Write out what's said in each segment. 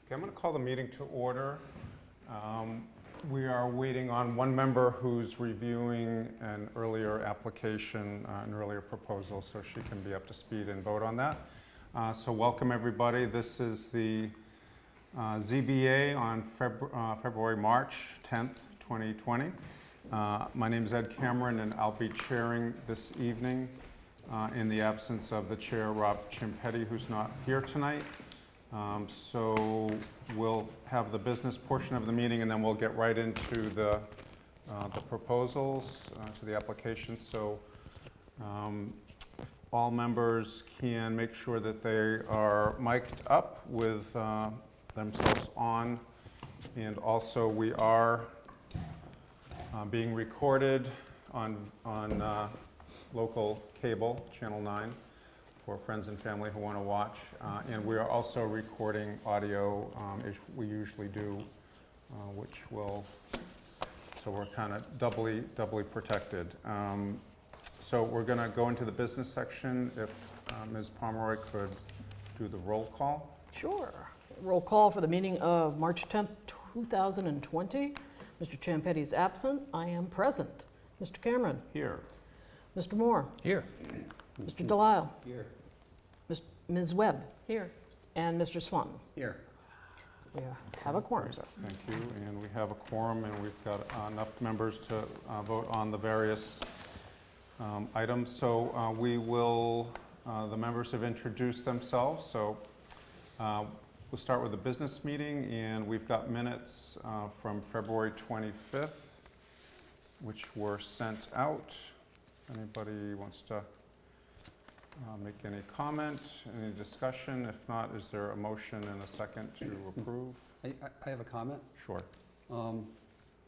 Okay, I'm going to call the meeting to order. We are waiting on one member who's reviewing an earlier application, an earlier proposal, so she can be up to speed and vote on that. So welcome everybody. This is the ZBA on March 10th, 2020. My name is Ed Cameron and I'll be chairing this evening in the absence of the chair, Rob Chimpetti, who's not here tonight. So we'll have the business portion of the meeting and then we'll get right into the proposals, to the application. So if all members can make sure that they are mic'd up with themselves on, and also we are being recorded on local cable, Channel 9, for friends and family who want to watch. And we are also recording audio, as we usually do, which will, so we're kind of doubly protected. So we're going to go into the business section. If Ms. Pomeroy could do the roll call. Sure. Roll call for the meeting of March 10th, 2020. Mr. Champetti is absent. I am present. Mr. Cameron? Here. Mr. Moore? Here. Mr. Delisle? Here. Ms. Webb? Here. And Mr. Swanton? Here. We have a quorum, sir. Thank you. And we have a quorum and we've got enough members to vote on the various items. So we will, the members have introduced themselves. So we'll start with the business meeting, and we've got minutes from February 25th, which were sent out. Anybody wants to make any comment, any discussion? If not, is there a motion and a second to approve? I have a comment. Sure. On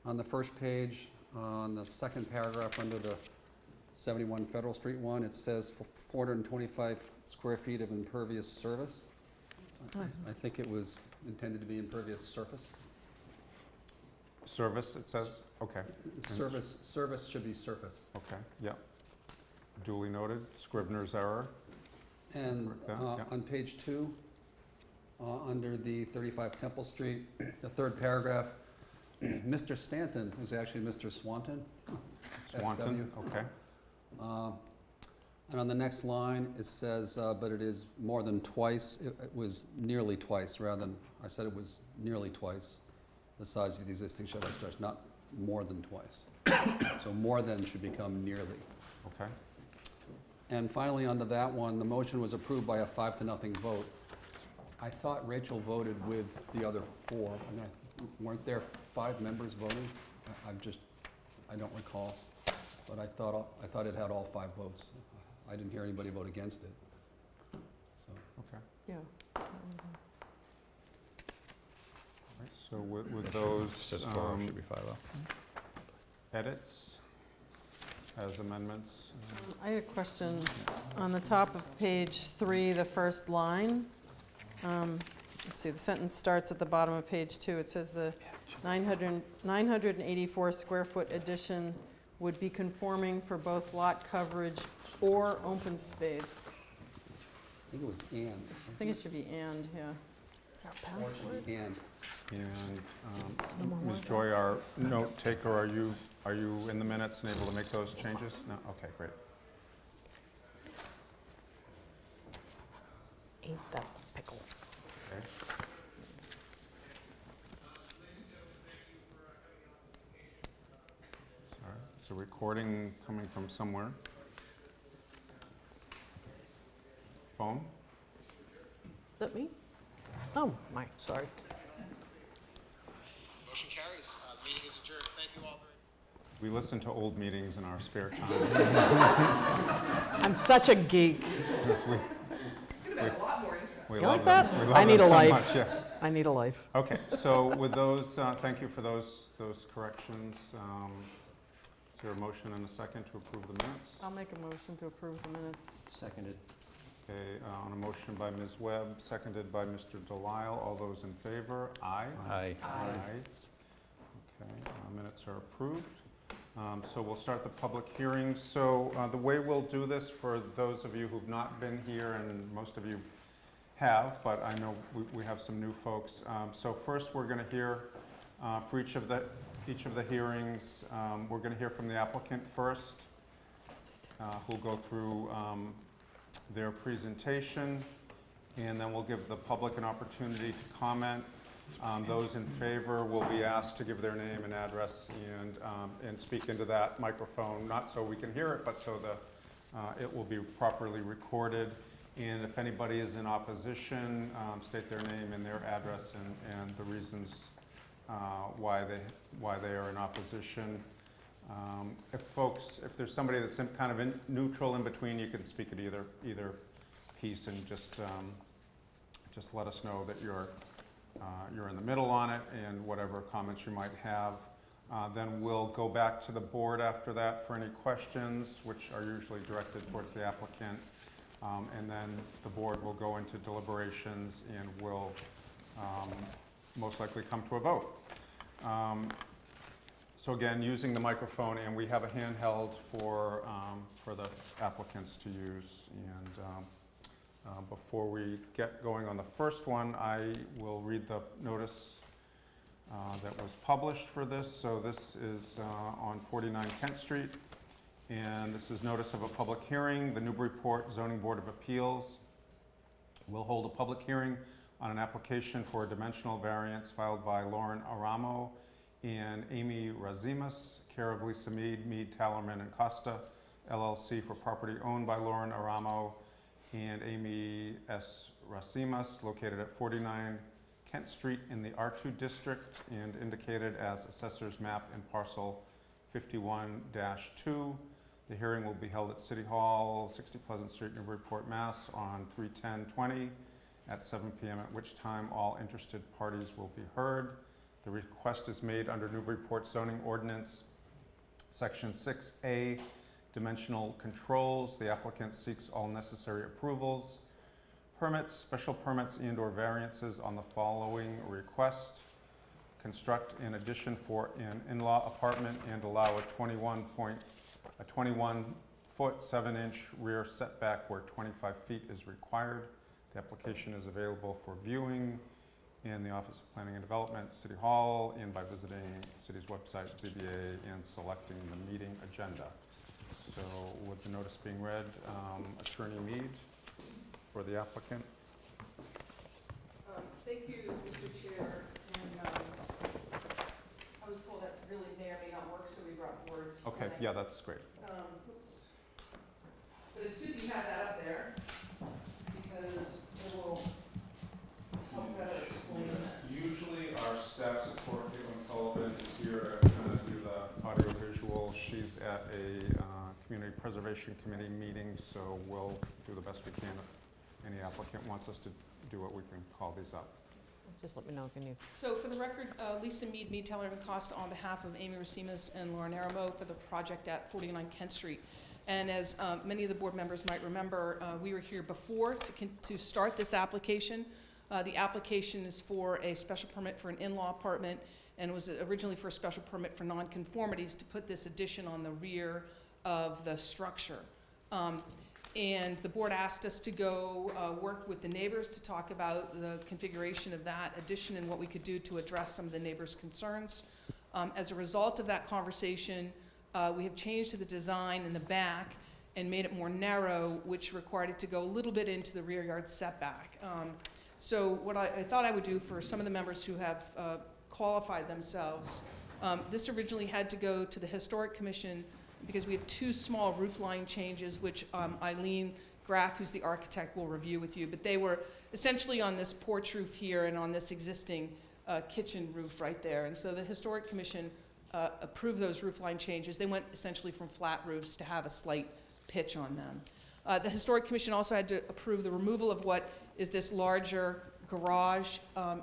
the first page, on the second paragraph under the 71 Federal Street one, it says 425 square feet of impervious surface. I think it was intended to be impervious surface. Service, it says? Okay. Service should be surface. Okay, yeah. Duly noted. Scrivener's error. And Yeah. on page 2, under the 35 Temple Street, the third paragraph, Mr. Stanton, who's actually Mr. Swanton. Swanton, SW. okay. And on the next line, it says, but it is more than twice. It was nearly twice, rather than, I said it was nearly twice the size of the existing shed-like structure, not more than twice. So more than should become nearly. Okay. And finally, under that one, the motion was approved by a 5-0 vote. I thought Rachel voted with the other 4. Weren't there 5 members voting? I don't recall, but I thought it had all 5 votes. I didn't hear anybody vote against it. So. Okay. Yeah. All right, so with those Says 4, should be 5-0. edits as amendments. I had a question on the top of page 3, the first line. Let's see, the sentence starts at the bottom of page 2. It says the 984 square foot addition would be conforming for both lot coverage or open space. I think it was and. I think it should be and, yeah. Is that password? And. And Ms. Joy, our note taker, are you in the minutes and able to make those changes? No? Okay, great. Ain't that pickle? Okay. All right, it's a recording coming from somewhere. Phone? Is that me? Oh, sorry. Motion carries. Meeting is adjourned. Thank you all very much. We listen to old meetings in our spare time. I'm such a geek. Yes, we You love like that? them. We love I need them a so life. much, yeah. I need a life. Okay, so with those, thank you for those corrections. Is there a motion and a second to approve the minutes? I'll make a motion to approve the minutes. Seconded. Okay, on a motion by Ms. Webb, seconded by Mr. Delisle. All those in favor? Aye. Aye. Aye. Okay, minutes are approved. So we'll start the public hearing. So the way we'll do this, for those of you who've not been here, and most of you have, but I know we have some new folks. So first, we're going to hear for each of the hearings, we're going to hear from the applicant first, who'll go through their presentation, and then we'll give the public an opportunity to comment. Those in favor will be asked to give their name and address and speak into that microphone, not so we can hear it, but so it will be properly recorded. And if anybody is in opposition, state their name and their address and the reasons why they are in opposition. If there's somebody that's kind of neutral in between, you can speak at either piece and just let us know that you're in the middle on it and whatever comments you might have. Then we'll go back to the board after that for any questions, which are usually directed towards the applicant. And then the board will go into deliberations and will most likely come to a vote. So again, using the microphone, and we have a handheld for the applicants to use. And before we get going on the first one, I will read the notice that was published for this. So this is on 49 Kent Street. And this is notice of a public hearing. The Newburyport Zoning Board of Appeals will hold a public hearing on an application for a dimensional variance filed by Lauren Aramo and Amy Razimas, care of Lisa Mead, Tallerman and Costa, LLC, for property owned by Lauren Aramo and Amy S. Razimas, located at 49 Kent Street in the R2 district and indicated as Assessor's Map and Parcel 51-2. The hearing will be held at City Hall, 60 Pleasant Street, Newburyport, Mass. On 3/10/20 at 7 p.m., at which time all interested parties will be heard. The request is made under Newburyport Zoning Ordinance, Section 6A, Dimensional Controls. The applicant seeks all necessary approvals, permits, special permits, and/or variances on the following request. Construct an addition for an in-law apartment and allow a 21-foot 7-inch rear setback where 25 feet is required. The application is available for viewing in the Office of Planning and Development, City Hall, and by visiting the city's website, ZBA, and selecting the meeting agenda. So with the notice being read, Attorney Mead for the applicant. Thank you, Mr. Chair. And I was told that really may or may not work, so we brought boards. Okay, yeah, that's great. Oops. But it's good you have that up there because it will help better explain this. Usually our staff support, Caitlin Sullivan, is here to kind of do the audio visual. She's at a Community Preservation Committee meeting, so we'll do the best we can. If any applicant wants us to do it, we can call these up. Just let me know if you need. So for the record, Lisa Mead, Teller and Costa, on behalf of Amy Racimas and Lauren Aramo for the project at 49 Kent Street. And as many of the board members might remember, we were here before to start this application. The application is for a special permit for an in-law apartment and was originally for a special permit for nonconformities to put this addition on the rear of the structure. And the board asked us to go work with the neighbors to talk about the configuration of that addition and what we could do to address some of the neighbors' concerns. As a result of that conversation, we have changed the design in the back and made it more narrow, which required it to go a little bit into the rear yard setback. So what I thought I would do for some of the members who have qualified themselves, this originally had to go to the Historic Commission because we have two small roof line changes, which Eileen Graff, who's the architect, will review with you. But they were essentially on this porch roof here and on this existing kitchen roof right there. And so the Historic Commission approved those roof line changes. They went essentially from flat roofs to have a slight pitch on them. The Historic Commission also had to approve the removal of what is this larger garage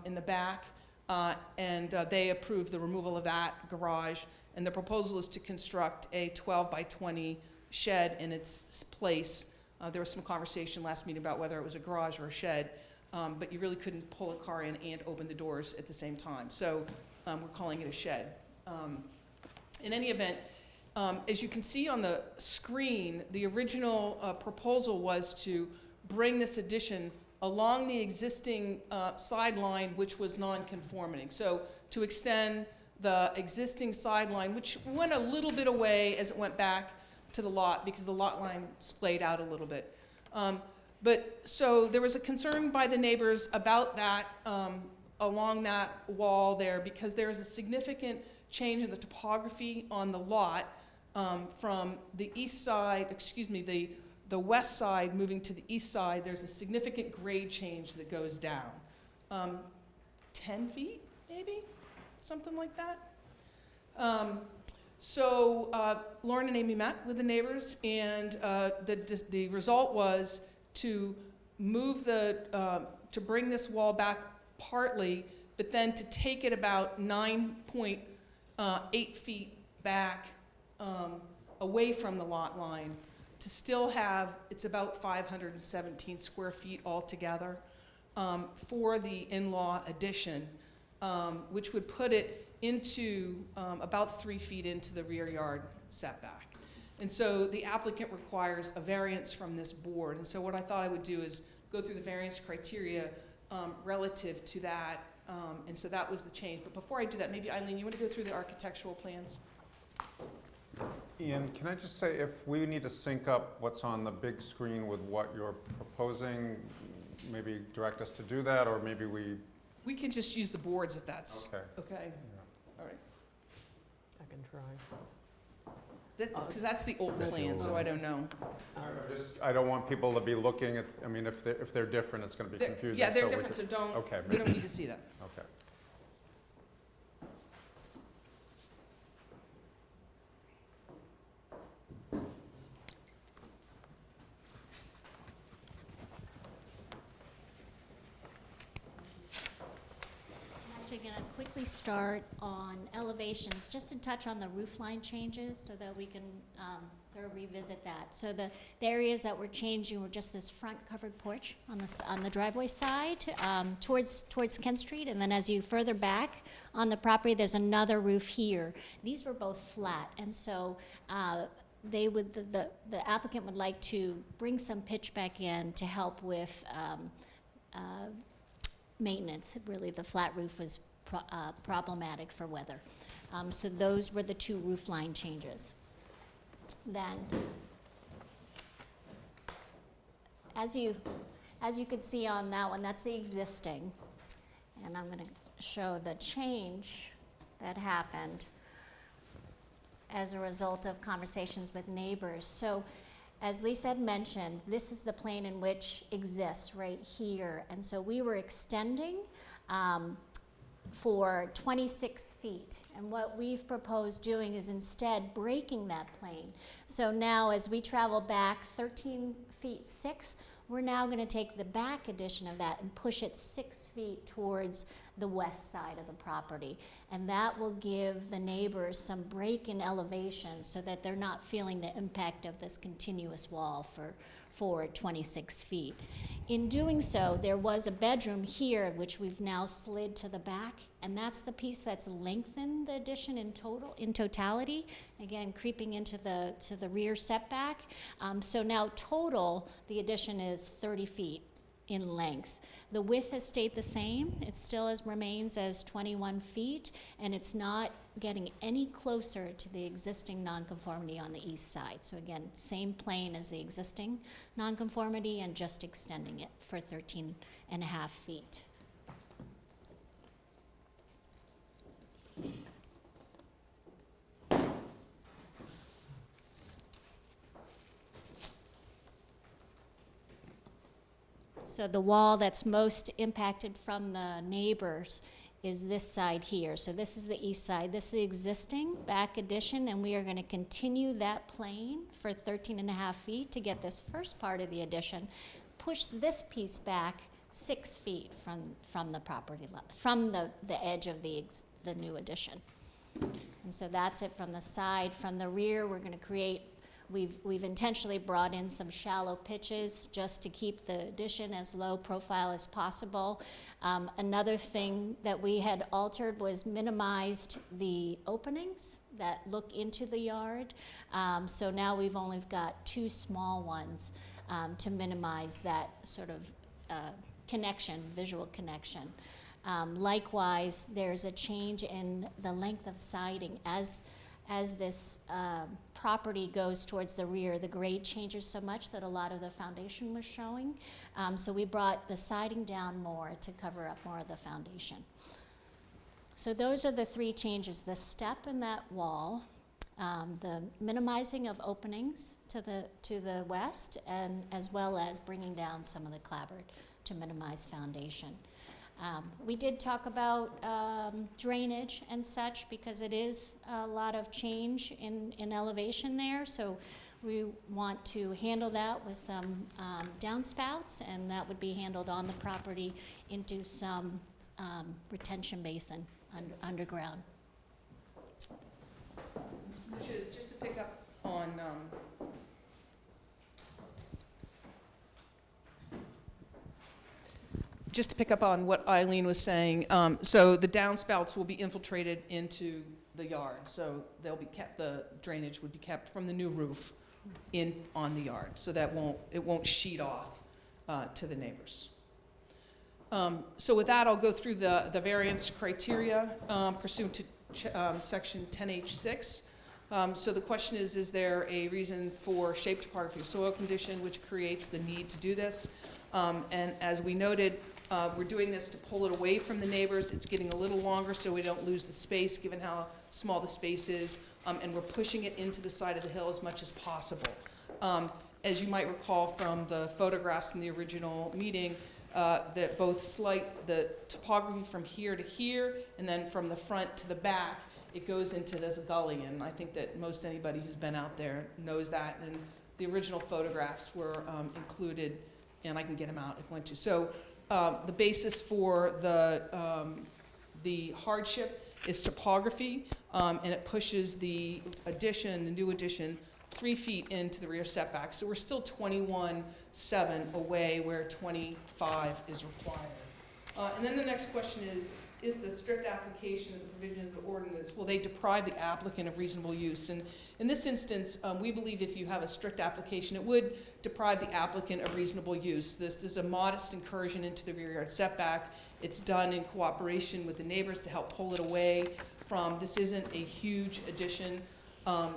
in the back. And they approved the removal of that garage. And the proposal is to construct a 12 by 20 shed in its place. There was some conversation last meeting about whether it was a garage or a shed, but you really couldn't pull a car in and open the doors at the same time. So we're calling it a shed. In any event, as you can see on the screen, the original proposal was to bring this addition along the existing sideline, which was non-conforming. So to extend the existing sideline, which went a little bit away as it went back to the lot because the lot line splayed out a little bit. So there was a concern by the neighbors about that along that wall there because there is a significant change in the topography on the lot from the east side, the west side moving to the east side. There's a significant grade change that goes down. 10 feet, maybe? Something like that. Lauren and Amy met with the neighbors, and the result was to move to bring this wall back partly, but then to take it about 9.8 feet back away from the lot line to still have, it's about 517 square feet altogether for the in-law addition, which would put it into about 3 feet into the rear yard setback. And so the applicant requires a variance from this board. And so what I thought I would do is go through the variance criteria relative to that. And so that was the change. But before I do that, maybe Eileen, you want to go through the architectural plans? Ian, can I just say, if we need to sync up what's on the big screen with what you're proposing, maybe direct us to do that, or maybe We can just use the boards if that's okay. okay. Yeah. All right. I can try. Because that's the old plan, so I don't know. I don't want people to be looking at, I mean, if they're different, it's going to be confusing. Yeah, they're so we different, so don't, Okay. we don't need to see that. Okay. I'm actually going to quickly start on elevations, just to touch on the roof line changes so that we can sort of revisit that. So the areas that were changing were just this front covered porch on the driveway side towards Kent Street, and then as you further back on the property, there's another roof here. These were both flat, and so the applicant would like to bring some pitch back in to help with maintenance. Really, the flat roof was problematic for weather. So those were the two roof line changes. Then, as you could see on that one, that's the existing. And I'm going to show the change that happened as a result of conversations with neighbors. So, as Lisa had mentioned, this is the plane in which exists right here. And so we were extending for 26 feet. And what we've proposed doing is instead breaking that plane. So now as we travel back 13 feet 6, we're now going to take the back addition of that and push it 6 feet towards the west side of the property. And that will give the neighbors some break in elevation so that they're not feeling the impact of this continuous wall for 26 feet. In doing so, there was a bedroom here, which we've now slid to the back, and that's the piece that's lengthened the addition in totality, again, creeping into the rear setback. So now total, the addition is 30 feet in length. The width has stayed the same. It still remains as 21 feet, and it's not getting any closer to the existing nonconformity on the east side. So again, same plane as the existing nonconformity and just extending it for 13.5 feet. So the wall that's most impacted from the neighbors is this side here. So this is the east side. This is the existing back addition, and we are going to continue that plane for 13.5 feet to get this first part of the addition, push this piece back 6 feet from the property line, from the edge of the new addition. And so that's it from the side. From the rear, we're going to create, we've intentionally brought in some shallow pitches just to keep the addition as low profile as possible. Another thing that we had altered was minimized the openings that look into the yard. So now we've only got 2 small ones to minimize that sort of connection, visual connection. Likewise, there's a change in the length of siding. As this property goes towards the rear, the grade changes so much that a lot of the foundation was showing. So we brought the siding down more to cover up more of the foundation. So those are the three changes: the step in that wall, the minimizing of openings to the west, and as well as bringing down some of the clapboard to minimize foundation. We did talk about drainage and such, because it is a lot of change in elevation there. So we want to handle that with some downspouts, and that would be handled on the property into some retention basin underground. Which is, just to pick up on, what Eileen was saying, so the downspouts will be infiltrated into the yard, so they'll be kept, the drainage would be kept from the new roof in on the yard, so that it won't sheet off to the neighbors. So with that, I'll go through the variance criteria pursuant to section 10H6. So the question is there a reason for shape, topography, soil condition which creates the need to do this? And as we noted, we're doing this to pull it away from the neighbors. It's getting a little longer so we don't lose the space given how small the space is, and we're pushing it into the side of the hill as much as possible. As you might recall from the photographs from the original meeting, that both the topography from here to here and then from the front to the back, it goes into this gully, and I think that most anybody who's been out there knows that, and the original photographs were included, and I can get them out if I want to. So the basis for the hardship is topography, and it pushes the new addition 3 feet into the rear setback. So we're still 21.7 away where 25 is required. And then the next question is the strict application of the provisions of the ordinance, will they deprive the applicant of reasonable use? And in this instance, we believe if you have a strict application, it would deprive the applicant of reasonable use. This is a modest incursion into the rear yard setback. It's done in cooperation with the neighbors to help pull it away from, this isn't a huge addition.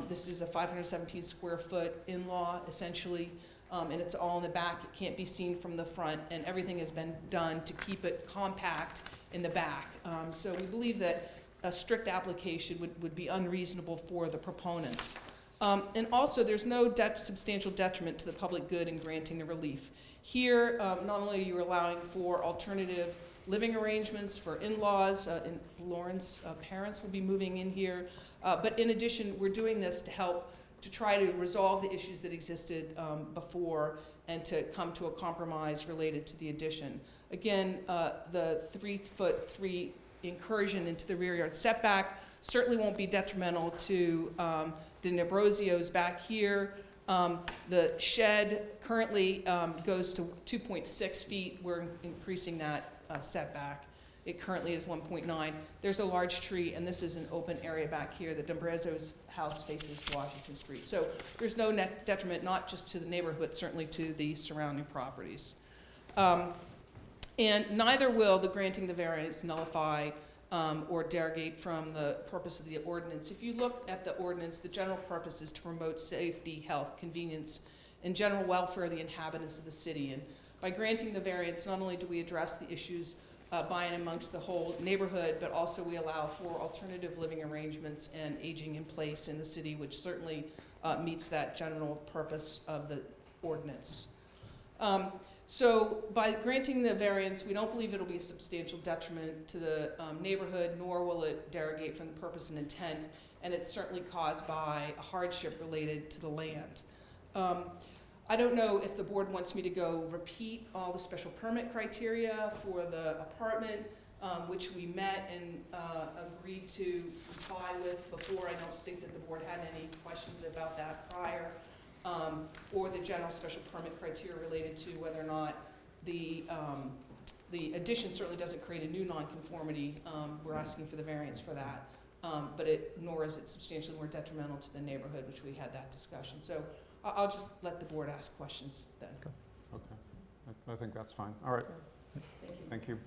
This is a 517 square foot in-law, essentially, and it's all in the back. It can't be seen from the front, and everything has been done to keep it compact in the back. So we believe that a strict application would be unreasonable for the proponents. And also, there's no substantial detriment to the public good in granting the relief. Here, not only are you allowing for alternative living arrangements for in-laws, and Lauren's parents will be moving in here, but in addition, we're doing this to help to try to resolve the issues that existed before and to come to a compromise related to the addition. Again, the 3'3" incursion into the rear yard setback certainly won't be detrimental to the Nebrozios back here. The shed currently goes to 2.6 feet. We're increasing that setback. It currently is 1.9. There's a large tree, and this is an open area back here. The D'Ambrosio's house faces Washington Street. So there's no net detriment, not just to the neighborhood, but certainly to the surrounding properties. And neither will the granting the variance nullify or derogate from the purpose of the ordinance. If you look at the ordinance, the general purpose is to promote safety, health, convenience, and general welfare of the inhabitants of the city. And by granting the variance, not only do we address the issues by and amongst the whole neighborhood, but also we allow for alternative living arrangements and aging in place in the city, which certainly meets that general purpose of the ordinance. So by granting the variance, we don't believe it'll be a substantial detriment to the neighborhood, nor will it derogate from the purpose and intent, and it's certainly caused by a hardship related to the land. I don't know if the board wants me to go repeat all the special permit criteria for the apartment, which we met and agreed to comply with before. I don't think that the board had any questions about that prior, or the general special permit criteria related to whether or not the addition certainly doesn't create a new nonconformity. We're asking for the variance for that, but nor is it substantially more detrimental to the neighborhood, which we had that discussion. So I'll just let the board ask questions then. Okay, I think that's fine. All right. Thank you.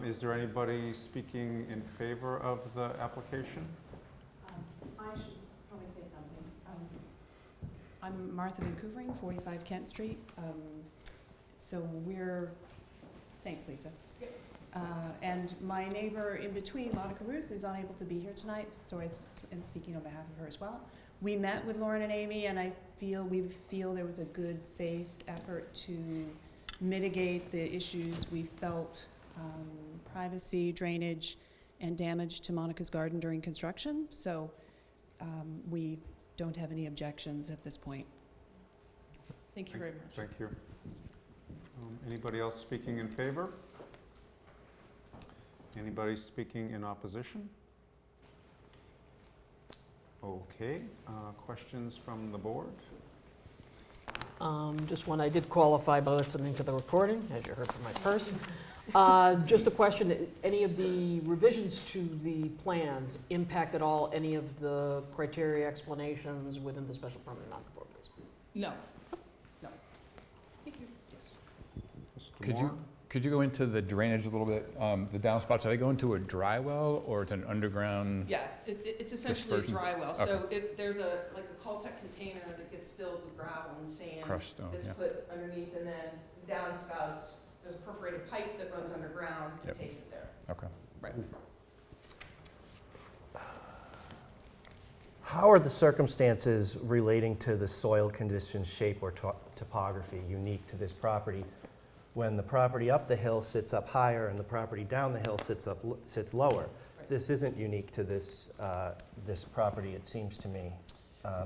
Is there anybody speaking in favor of the application? I should probably say something. I'm Martha Vancouver, 45 Kent Street. So thanks Lisa. And my neighbor in between, Monica Roos, is unable to be here tonight, so I am speaking on behalf of her as well. We met with Lauren and Amy, and we feel there was a good faith effort to mitigate the issues we felt, privacy, drainage, and damage to Monica's garden during construction. So we don't have any objections at this point. Thank you very much. Thank you. Anybody else speaking in favor? Anybody speaking in opposition? Okay, questions from the board? Just one, I did qualify by listening to the recording, as you heard from my person. Just a question, any of the revisions to the plans impact at all any of the criteria explanations within the special permit nonconformities? No. No. Thank you. Yes. Mr. Moore? Could you go into the drainage a little bit? The downspouts, are they going to a dry well or it's an underground? Yeah, it's essentially a Dispersion? dry well. So there's like a Caltech container that gets filled with gravel and sand. Crushed stone, That's yeah. put underneath, and then the downspouts, there's a perforated pipe that runs underground that Yep. takes it there. Okay. Right. How are the circumstances relating to the soil conditions, shape, or topography unique to this property when the property up the hill sits up higher and the property down the hill sits lower? Right. This isn't unique to this, this property, it seems to me.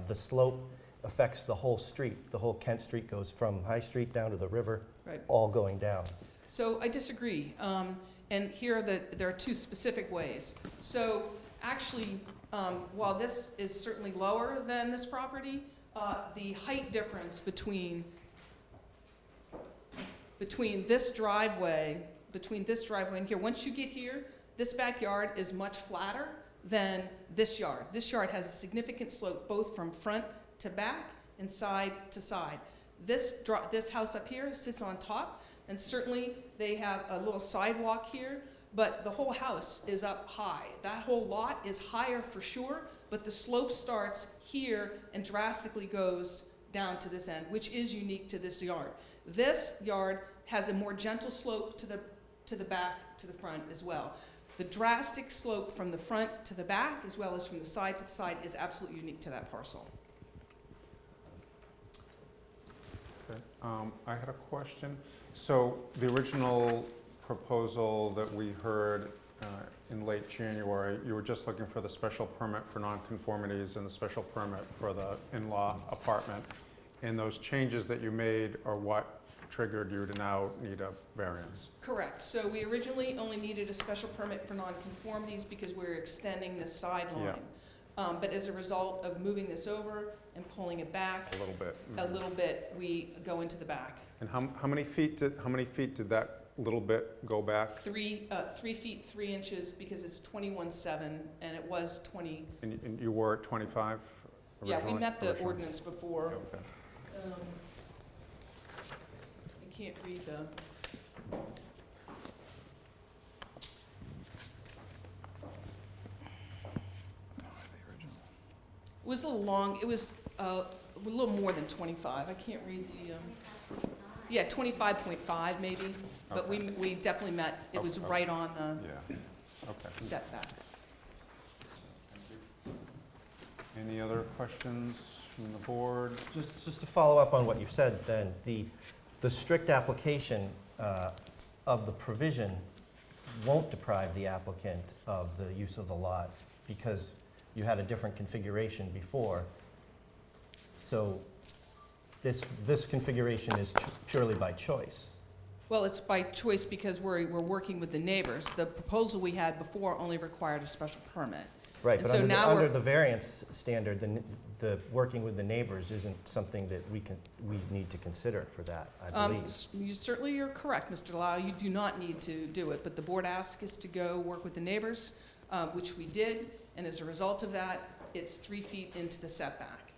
The slope affects the whole street. The whole Kent Street goes from High Street down to the river, Right. all going down. So I disagree. And here there are two specific ways. So actually, while this is certainly lower than this property, the height difference between this driveway and here, once you get here, this backyard is much flatter than this yard. This yard has a significant slope both from front to back and side to side. This house up here sits on top, and certainly they have a little sidewalk here, but the whole house is up high. That whole lot is higher for sure, but the slope starts here and drastically goes down to this end, which is unique to this yard. This yard has a more gentle slope to the back, to the front as well. The drastic slope from the front to the back, as well as from the side to the side, is absolutely unique to that parcel. Okay. I had a question. So the original proposal that we heard in late January, you were just looking for the special permit for nonconformities and the special permit for the in-law apartment. And those changes that you made are what triggered you to now need a variance? Correct. So we originally only needed a special permit for nonconformities because we were extending the sideline. But as a result of moving this over and pulling it back A little bit. we go into the back. And how many feet did that little bit go back? 3 feet 3 inches because it's 21.7 and it was 20. And you were at 25 Yeah, we originally? met the ordinance before. Okay. I can't read the. It was a little long. It was a little more than 25. I can't read the. Yeah, 25.5 maybe. But Okay. we definitely met. It was Okay. right on the Yeah, okay. setback. Any other questions from the board? Just to follow up on what you said then, the strict application of the provision won't deprive the applicant of the use of the lot because you had a different configuration before. So this configuration is purely by choice. Well, it's by choice because we're working with the neighbors. The proposal we had before only required a special permit. Right, And but so under now we're- the variance standard, the working with the neighbors isn't something that we need to consider for that, I believe. You certainly are correct, Mr. Lau. You do not need to do it, but the board asked us to go work with the neighbors, which we did, and as a result of that, it's 3 feet into the setback.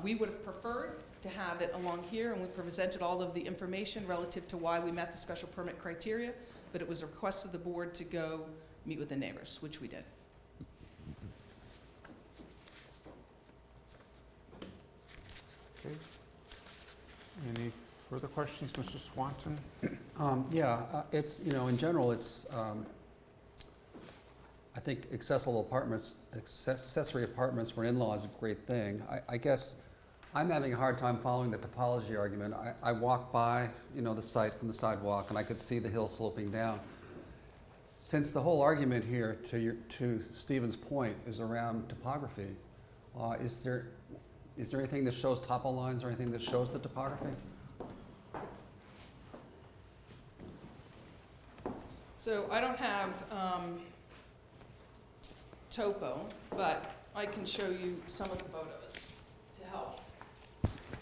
We would have preferred to have it along here, and we presented all of the information relative to why we met the special permit criteria, but it was a request of the board to go meet with the neighbors, which we did. Okay. Any further questions, Mr. Swanton? It's, in general, it's, I think accessible apartments, accessory apartments for in-laws is a great thing. I guess I'm having a hard time following the topology argument. I walked by, the site from the sidewalk, and I could see the hill sloping down. Since the whole argument here, to Stephen's point, is around topography, is there anything that shows topo lines or anything that shows the topography? So I don't have topo, but I can show you some of the photos to help.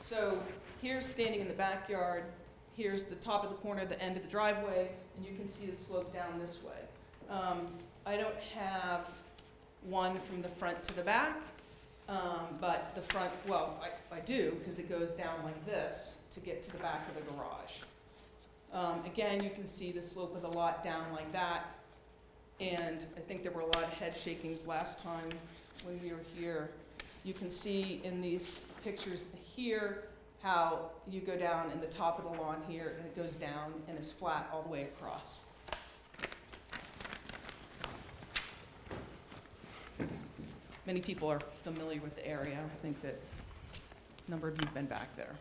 So here's standing in the backyard, here's the top of the corner, the end of the driveway, and you can see the slope down this way. I don't have one from the front to the back, but the front, well, I do, because it goes down like this to get to the back of the garage. Again, you can see the slope of the lot down like that, and I think there were a lot of head shakings last time when we were here. You can see in these pictures here how you go down in the top of the lawn here, and it goes down and is flat all the way across. Many people are familiar with the area. I think that a number of you have been back there.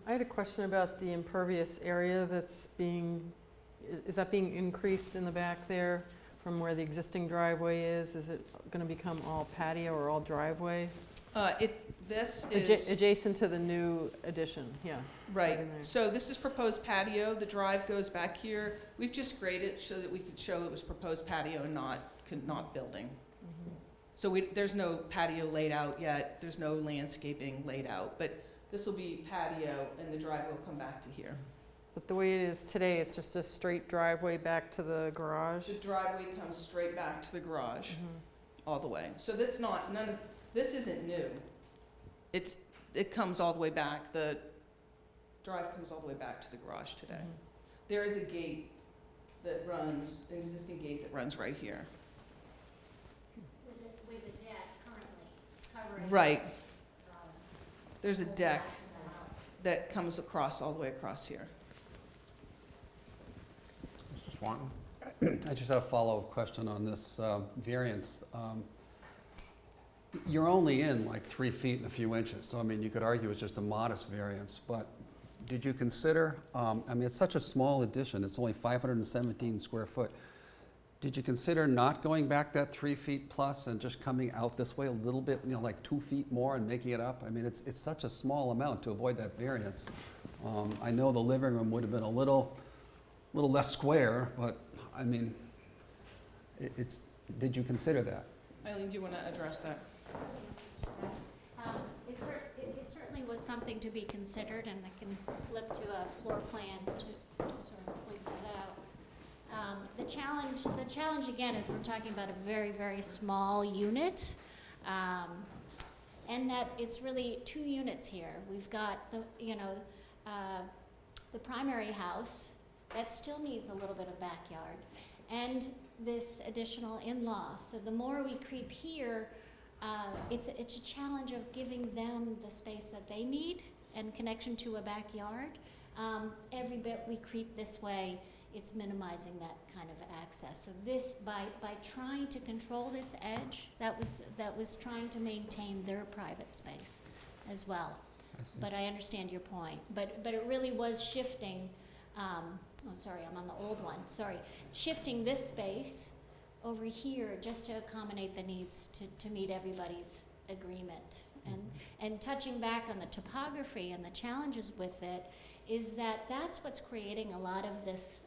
I had a question about the impervious area that's is that being increased in the back there from where the existing driveway is? Is it going to become all patio or all driveway? This is Adjacent to the new addition, yeah. right. in there. So this is proposed patio. The drive goes back here. We've just graded it so that we could show it was proposed patio and not building. Mhm. So there's no patio laid out yet. There's no landscaping laid out, but this will be patio, and the drive will come back to here. But the way it is today, it's just a straight driveway back to the garage? The driveway comes straight back to the garage, Mhm. all the way. So this isn't new. It comes all the way back. The drive comes all the way back to the garage today. Mhm. There is a gate that runs, an existing gate that runs right here. With a deck currently covering. Right. There's a deck that comes across, all the way across here. Mr. Swanton? I just have a follow-up question on this variance. You're only in like 3 feet and a few inches, so I mean, you could argue it's just a modest variance, but did you consider, it's such a small addition, it's only 517 square foot. Did you consider not going back that 3 feet plus and just coming out this way a little bit, like 2 feet more and making it up? I mean, it's such a small amount to avoid that variance. I know the living room would have been a little less square, but I mean, did you consider that? Eileen, do you want to address that? It certainly was something to be considered, and I can flip to a floor plan to sort of point that out. The challenge again is we're talking about a very, very small unit, and that it's really 2 units here. We've got the primary house that still needs a little bit of backyard, and this additional in-law. So the more we creep here, it's a challenge of giving them the space that they need and connection to a backyard. Every bit we creep this way, it's minimizing that kind of access. So this, by trying to control this edge, that was trying to maintain their private space as well. But I understand your point. But it really was shifting. Sorry, I'm on the old one. Sorry, shifting this space over here just to accommodate the needs to meet everybody's agreement. And touching back on the topography and the challenges with it is that's what's creating a lot of this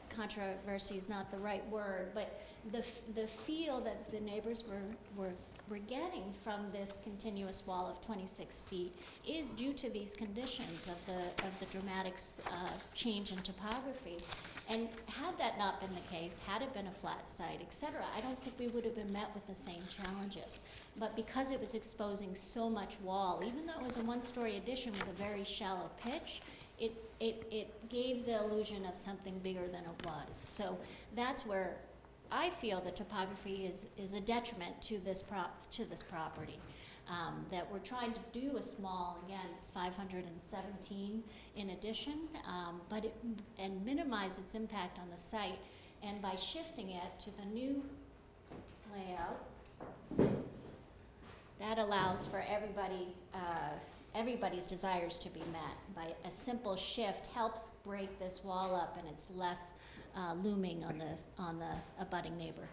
controversy is not the right word, but the feel that the neighbors were getting from this continuous wall of 26 feet is due to these conditions of the dramatic change in topography. And had that not been the case, had it been a flat site, et cetera, I don't think we would have been met with the same challenges. But because it was exposing so much wall, even though it was a one-story addition with a very shallow pitch, it gave the illusion of something bigger than it was. So that's where I feel the topography is a detriment to this property. That we're trying to do a small, again, 517 in addition, and minimize its impact on the site. And by shifting it to the new layout, that allows for everybody's desires to be met. By a simple shift helps break this wall up, and it's less looming on the abutting neighbor.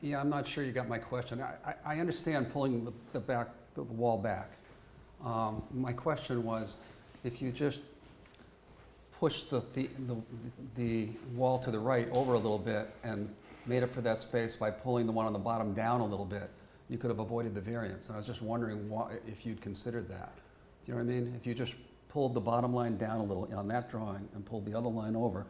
Yeah, I'm not sure you got my question. I understand pulling the wall back. My question was, if you just push the wall to the right over a little bit and made up for that space by pulling the one on the bottom down a little bit, you could have avoided the variance. And I was just wondering if you'd considered that. Do you know what I mean? If you just pulled the bottom line down a little on that drawing and pulled the other line over,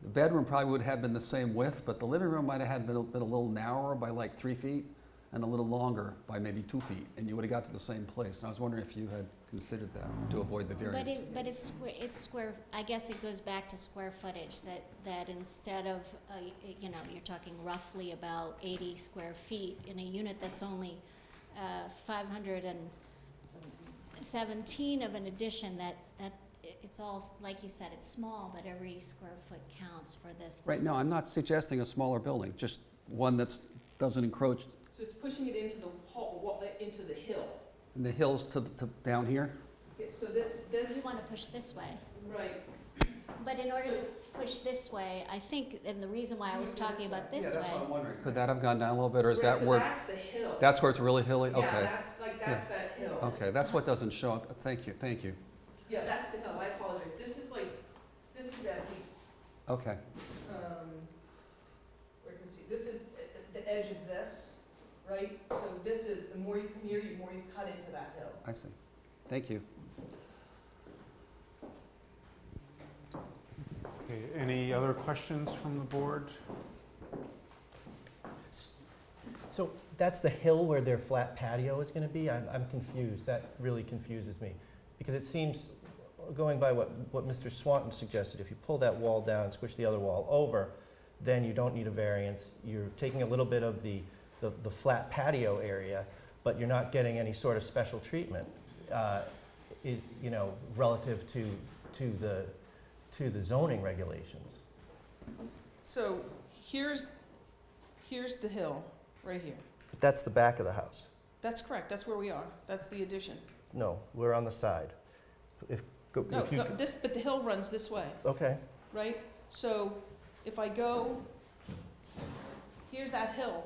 the bedroom probably would have been the same width, but the living room might have been a little narrower by like 3 feet and a little longer by maybe 2 feet, and you would have got to the same place. And I was wondering if you had considered that to avoid the variance. But it's square. I guess it goes back to square footage. That instead of you're talking roughly about 80 square feet in a unit that's only 517 of an addition. That it's all, like you said, it's small, but every square foot counts for this. Right, no, I'm not suggesting a smaller building, just one that doesn't encroach. So it's pushing it into the into the hill. And the hills to down here? Yeah, so this You want to push this way. right. But in order to push this way, I think, and the reason why I was talking about this way. I'm wondering. Could that have gone down a little bit, or is Right, that so where? that's the hill. That's where it's really hilly? Yeah, Okay. that's that hill. Okay, that's what doesn't show up. Thank you, thank you. Yeah, that's the hill. I apologize. This is at Okay, where you can see, this is the edge of this, right? So this is, the more you come here, the more you cut into that hill. I see. Thank you. Okay, any other questions from the board? So that's the hill where their flat patio is going to be? I'm confused. That really confuses me. Because it seems, going by what Mr. Swanton suggested, if you pull that wall down and squish the other wall over, then you don't need a variance. You're taking a little bit of the flat patio area, but you're not getting any sort of special treatment, relative to the zoning regulations. So here's the hill, right here. But that's the back of the house. That's correct. That's where we are. That's the addition. No, we're on the side. But the hill runs this way, Okay. right? So if I go, here's that hill,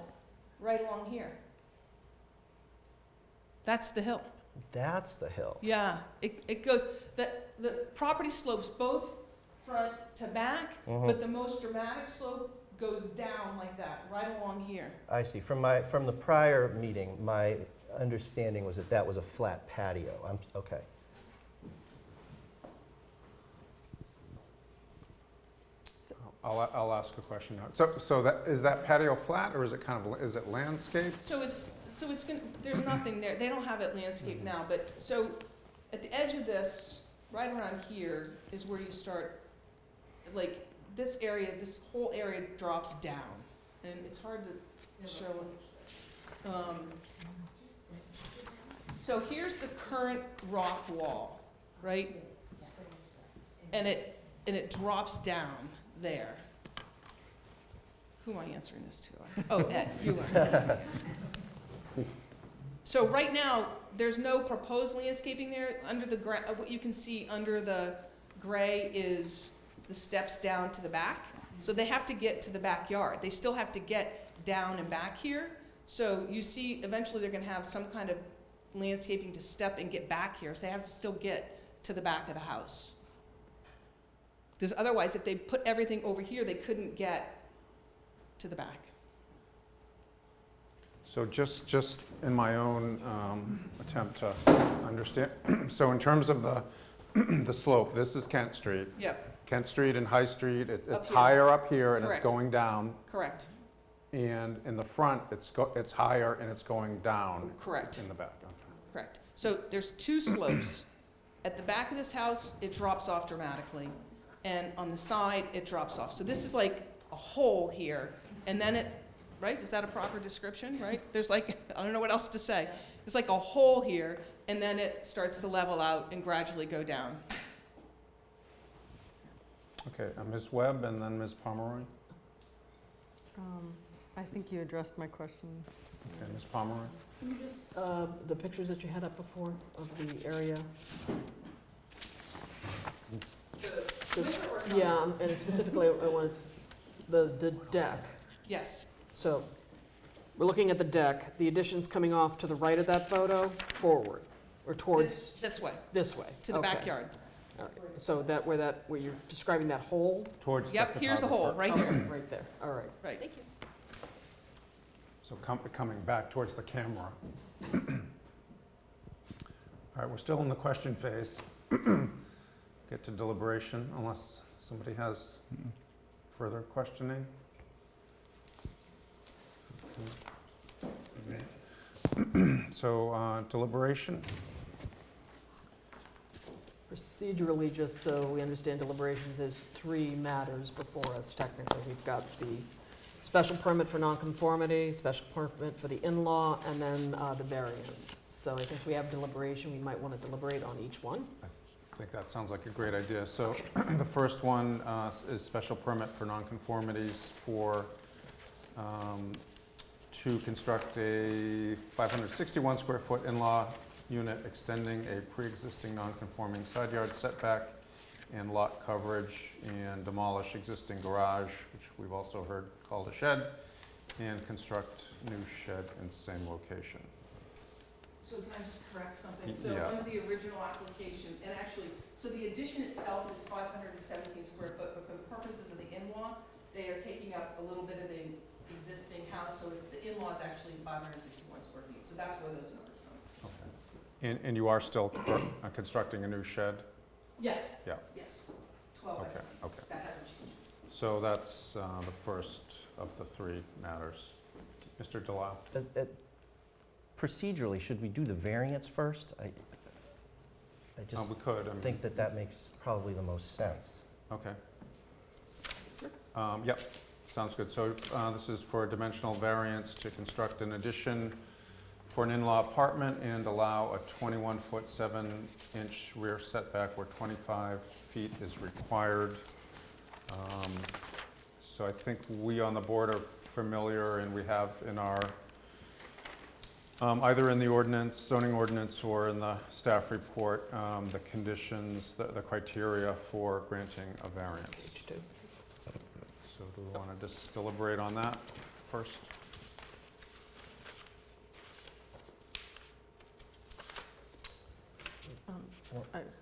right along here. That's the hill. That's the hill. Yeah, it goes, the property slopes both front to back, but the most dramatic slope goes down like that, right along here. I see. From the prior meeting, my understanding was that was a flat patio. Okay. I'll ask a question now. So is that patio flat, or is it is it landscaped? So it's gonna, there's nothing there. They don't have it landscaped now, but so at the edge of this, right around here, is where you start, like this area, this whole area drops down, and it's hard to show. So here's the current rock wall, right? And it drops down there. Who am I answering this to? Oh, Ed, you are. So right now, there's no proposed landscaping there. Under the what you can see under the gray is the steps down to the back. So they have to get to the backyard. They still have to get down and back here. So you see, eventually they're going to have some kind of landscaping to step and get back here. So they have to still get to the back of the house. Because otherwise, if they put everything over here, they couldn't get to the back. So just in my own attempt to understand, so in terms of the slope, this is Kent Street. Yep, Kent Street and High Street, it's here. higher up here and it's Correct. going down. correct, And in the front, it's higher and it's going down correct, in the back. Okay. correct. So there's two slopes. At the back of this house, it drops off dramatically, and on the side, it drops off. So this is like a hole here, and then it, right? Is that a proper description, right? There's like, I don't know what else to say. There's like a hole here, and then it starts to level out and gradually go down. Okay, Ms. Webb and then Ms. Pomeroy. I think you addressed my question. Okay, Ms. Pomeroy. Can you just, the pictures that you had up before of the area? So- Yeah, and specifically, I want the deck. Yes, So, we're looking at the deck, the addition's coming off to the right of that photo, forward, or towards this way, this way? to the Okay. backyard. All right. So where you're describing that hole? Towards the Yep, here's the hole, right here, Okay, right there, all right. right. Thank you. So coming back towards the camera. All right, we're still in the question phase. Get to deliberation unless somebody has further questioning. So deliberation. Procedurally, just so we understand deliberations, there's 3 matters before us technically. We've got the special permit for nonconformity, special permit for the in-law, and then the variance. So I think we have deliberation, we might want to deliberate on each one. I think that sounds like a great idea. So the first one is special permit for nonconformities for, to construct a 561 square foot in-law unit extending a pre-existing non-conforming side yard setback and lot coverage, and demolish existing garage, which we've also heard called a shed, and construct new shed in same location. So can I just correct something? So Yeah. under the original application, and actually, so the addition itself is 517 square foot, but for the purposes of the in-law, they are taking up a little bit of the existing house, so the in-law is actually 561 square feet. So that's where those numbers come. Okay. And you are still constructing a new shed? Yeah. Yeah. Yes. 12 by Okay, 20. okay. That hasn't changed. So that's the first of the 3 matters. Mr. Delisle? Procedurally, should we do the variance first? I just We could, I mean, think that makes probably the most sense. okay. Yep, sounds good. So this is for a dimensional variance to construct an addition for an in-law apartment and allow a 21-foot 7-inch rear setback where 25 feet is required. So I think we on the board are familiar, and we have in our, either in the ordinance, zoning ordinance, or in the staff report, the conditions, the criteria for granting a variance. So do we want to just deliberate on that first?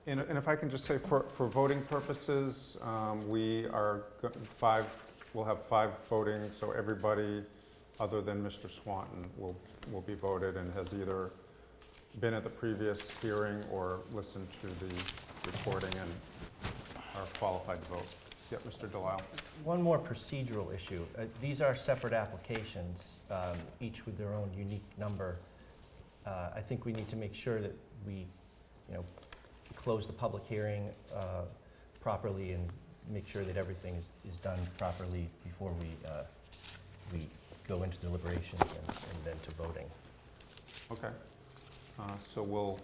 And if I can just say, for voting purposes, we are, we'll have 5 voting, so everybody other than Mr. Swanton will be voted and has either been at the previous hearing or listened to the recording and are qualified to vote. Yep, Mr. Delisle. One more procedural issue. These are separate applications, each with their own unique number. I think we need to make sure that we, close the public hearing properly and make sure that everything is done properly before we go into deliberations and then to voting. Okay. So we'll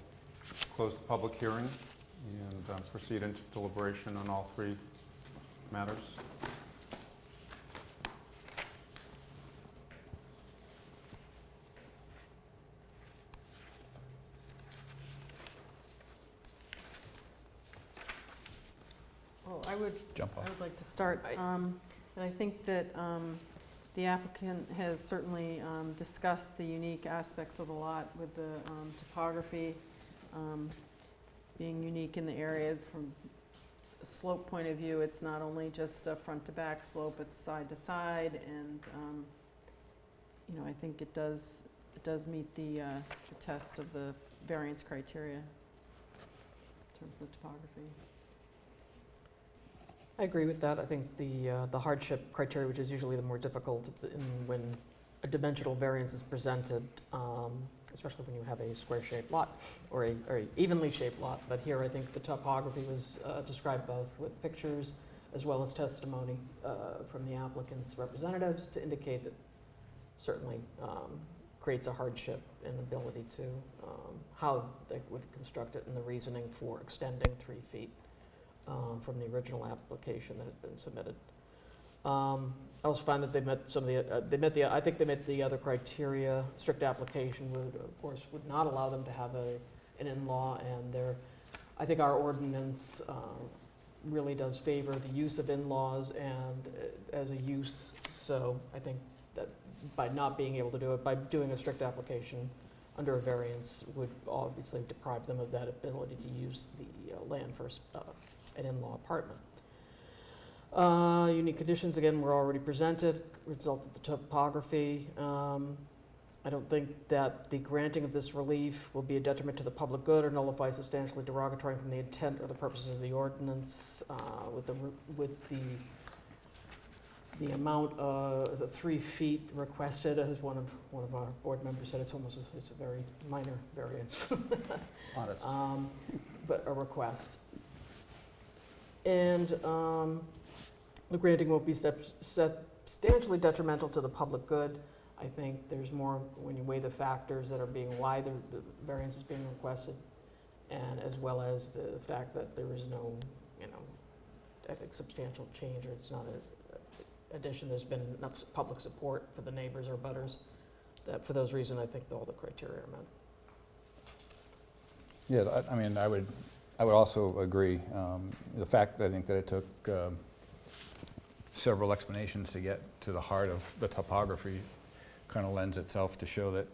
close the public hearing and proceed into deliberation on all 3 matters. Well, I would Jump off. like to start, and I think that the applicant has certainly discussed the unique aspects of the lot with the topography being unique in the area from slope point of view, it's not only just a front to back slope, it's side to side, and, you know, I think it does meet the test of the variance criteria in terms of the topography. I agree with that. I think the hardship criteria, which is usually the more difficult when a dimensional variance is presented, especially when you have a square-shaped lot or a evenly shaped lot. But here, I think the topography was described both with pictures as well as testimony from the applicant's representatives to indicate that certainly creates a hardship in ability to how they would construct it and the reasoning for extending 3 feet from the original application that had been submitted. I also find that they met some of the, I think they met the other criteria. Strict application would, of course, would not allow them to have an in-law, and I think our ordinance really does favor the use of in-laws and as a use. So I think that by not being able to do it, by doing a strict application under a variance would obviously deprive them of that ability to use the land for an in-law apartment. Unique conditions, again, were already presented, result of the topography. I don't think that the granting of this relief will be a detriment to the public good or nullify substantially derogatory from the intent or the purposes of the ordinance. With the amount of the 3 feet requested, as one of our board members said, it's a very minor variance. Honest. But a request. And the granting won't be substantially detrimental to the public good. I think there's more, when you weigh the factors that are why the variance is being requested, and as well as the fact that there is no, I think substantial change, or it's not an addition. There's been enough public support for the neighbors or butters that for those reasons, I think all the criteria are met. Yeah, I mean, I would also agree. The fact, I think, that it took several explanations to get to the heart of the topography kind of lends itself to show that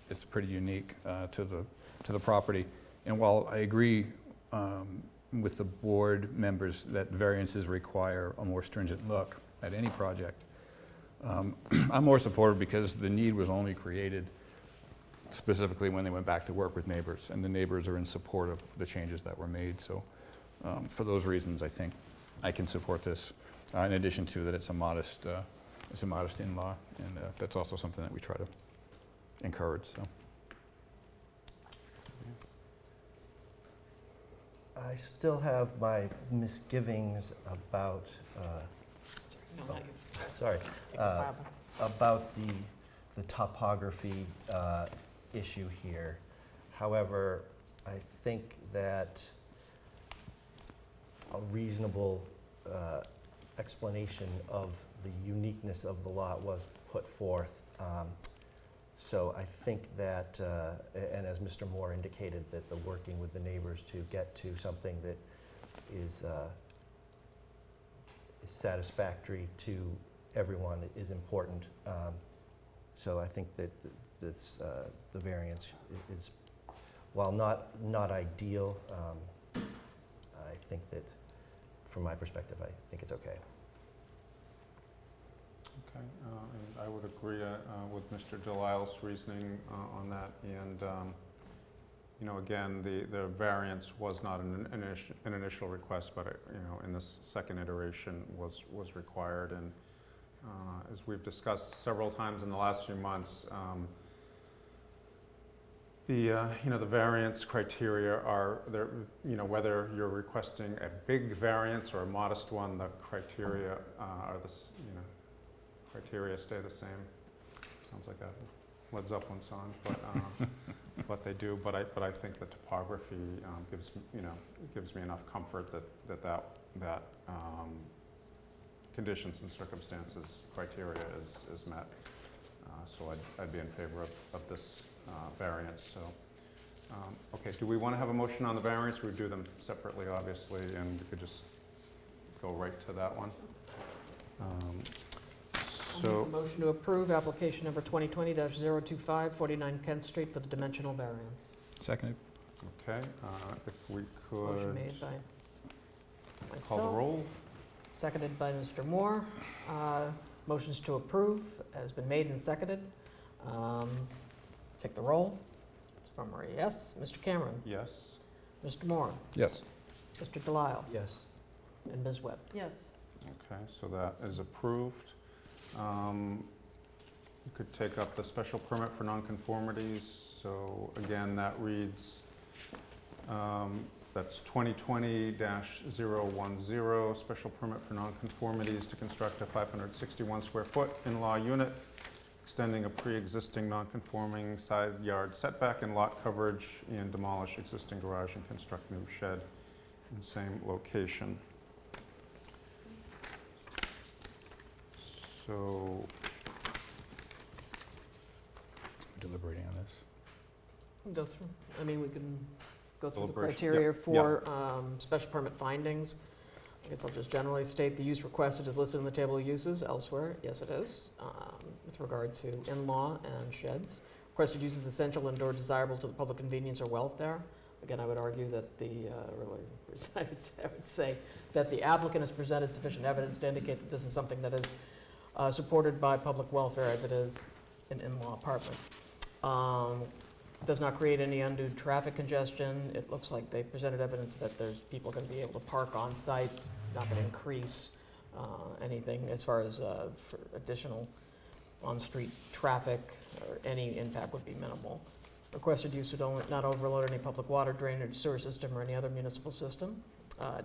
it's pretty unique to the property. And while I agree with the board members that variances require a more stringent look at any project, I'm more supportive because the need was only created specifically when they went back to work with neighbors, and the neighbors are in support of the changes that were made. So for those reasons, I think I can support this, in addition to that it's a modest in-law, and that's also something that we try to encourage. So. I still have my misgivings about, about the topography issue here. However, I think that a reasonable explanation of the uniqueness of the lot was put forth. So I think that, and as Mr. Moore indicated, that the working with the neighbors to get to something that is satisfactory to everyone is important. So I think that the variance is, while not ideal, I think that from my perspective, I think it's okay. Okay, and I would agree with Mr. Delisle's reasoning on that. And again, the variance was not an initial request, but in this second iteration was required. And as we've discussed several times in the last few months, the variance criteria are there. Whether you're requesting a big variance or a modest one, the criteria are the criteria stay the same. Sounds like a Led Zeppelin song, but they do. But I think the topography gives me enough comfort that conditions and circumstances criteria is met. So I'd be in favor of this variance. So okay, do we want to have a motion on the variance? We do them separately, obviously, and we could just go right to that one. I'll make a motion to approve application number 2020-025, 49 Kent Street for the dimensional variance. Seconded. Okay, if we could. Motion made by Call the Myself, roll. seconded by Mr. Moore. Motions to approve has been made and seconded. Take the roll. Ms. Palmer, yes. Mr. Cameron? Yes. Mr. Moore? Yes. Mr. Delisle? Yes. And Ms. Webb? Yes. Okay, so that is approved. You could take up the special permit for nonconformities. So again, that reads, that's 2020-010, special permit for nonconformities to construct a 561 square foot in-law unit, extending a pre-existing nonconforming side yard setback and lot coverage, and demolish existing garage and construct new shed in same location. So, Deliberating on this. Go through, I mean, we can go through the Deliberation, criteria for special permit findings. I guess I'll just generally state the use requested is listed in the table of uses elsewhere. Yes, it is, with regard to in-law and sheds. Requested use is essential and/or desirable to the public convenience or welfare. Again, I would argue that I would say that the applicant has presented sufficient evidence to indicate that this is something that is supported by public welfare as it is an in-law apartment. Does not create any undue traffic congestion. It looks like they presented evidence that there's people going to be able to park on site, not going to increase anything as far as for additional on-street traffic, or any impact would be minimal. Requested use would only not overload any public water, drainage, sewer system, or any other municipal system. I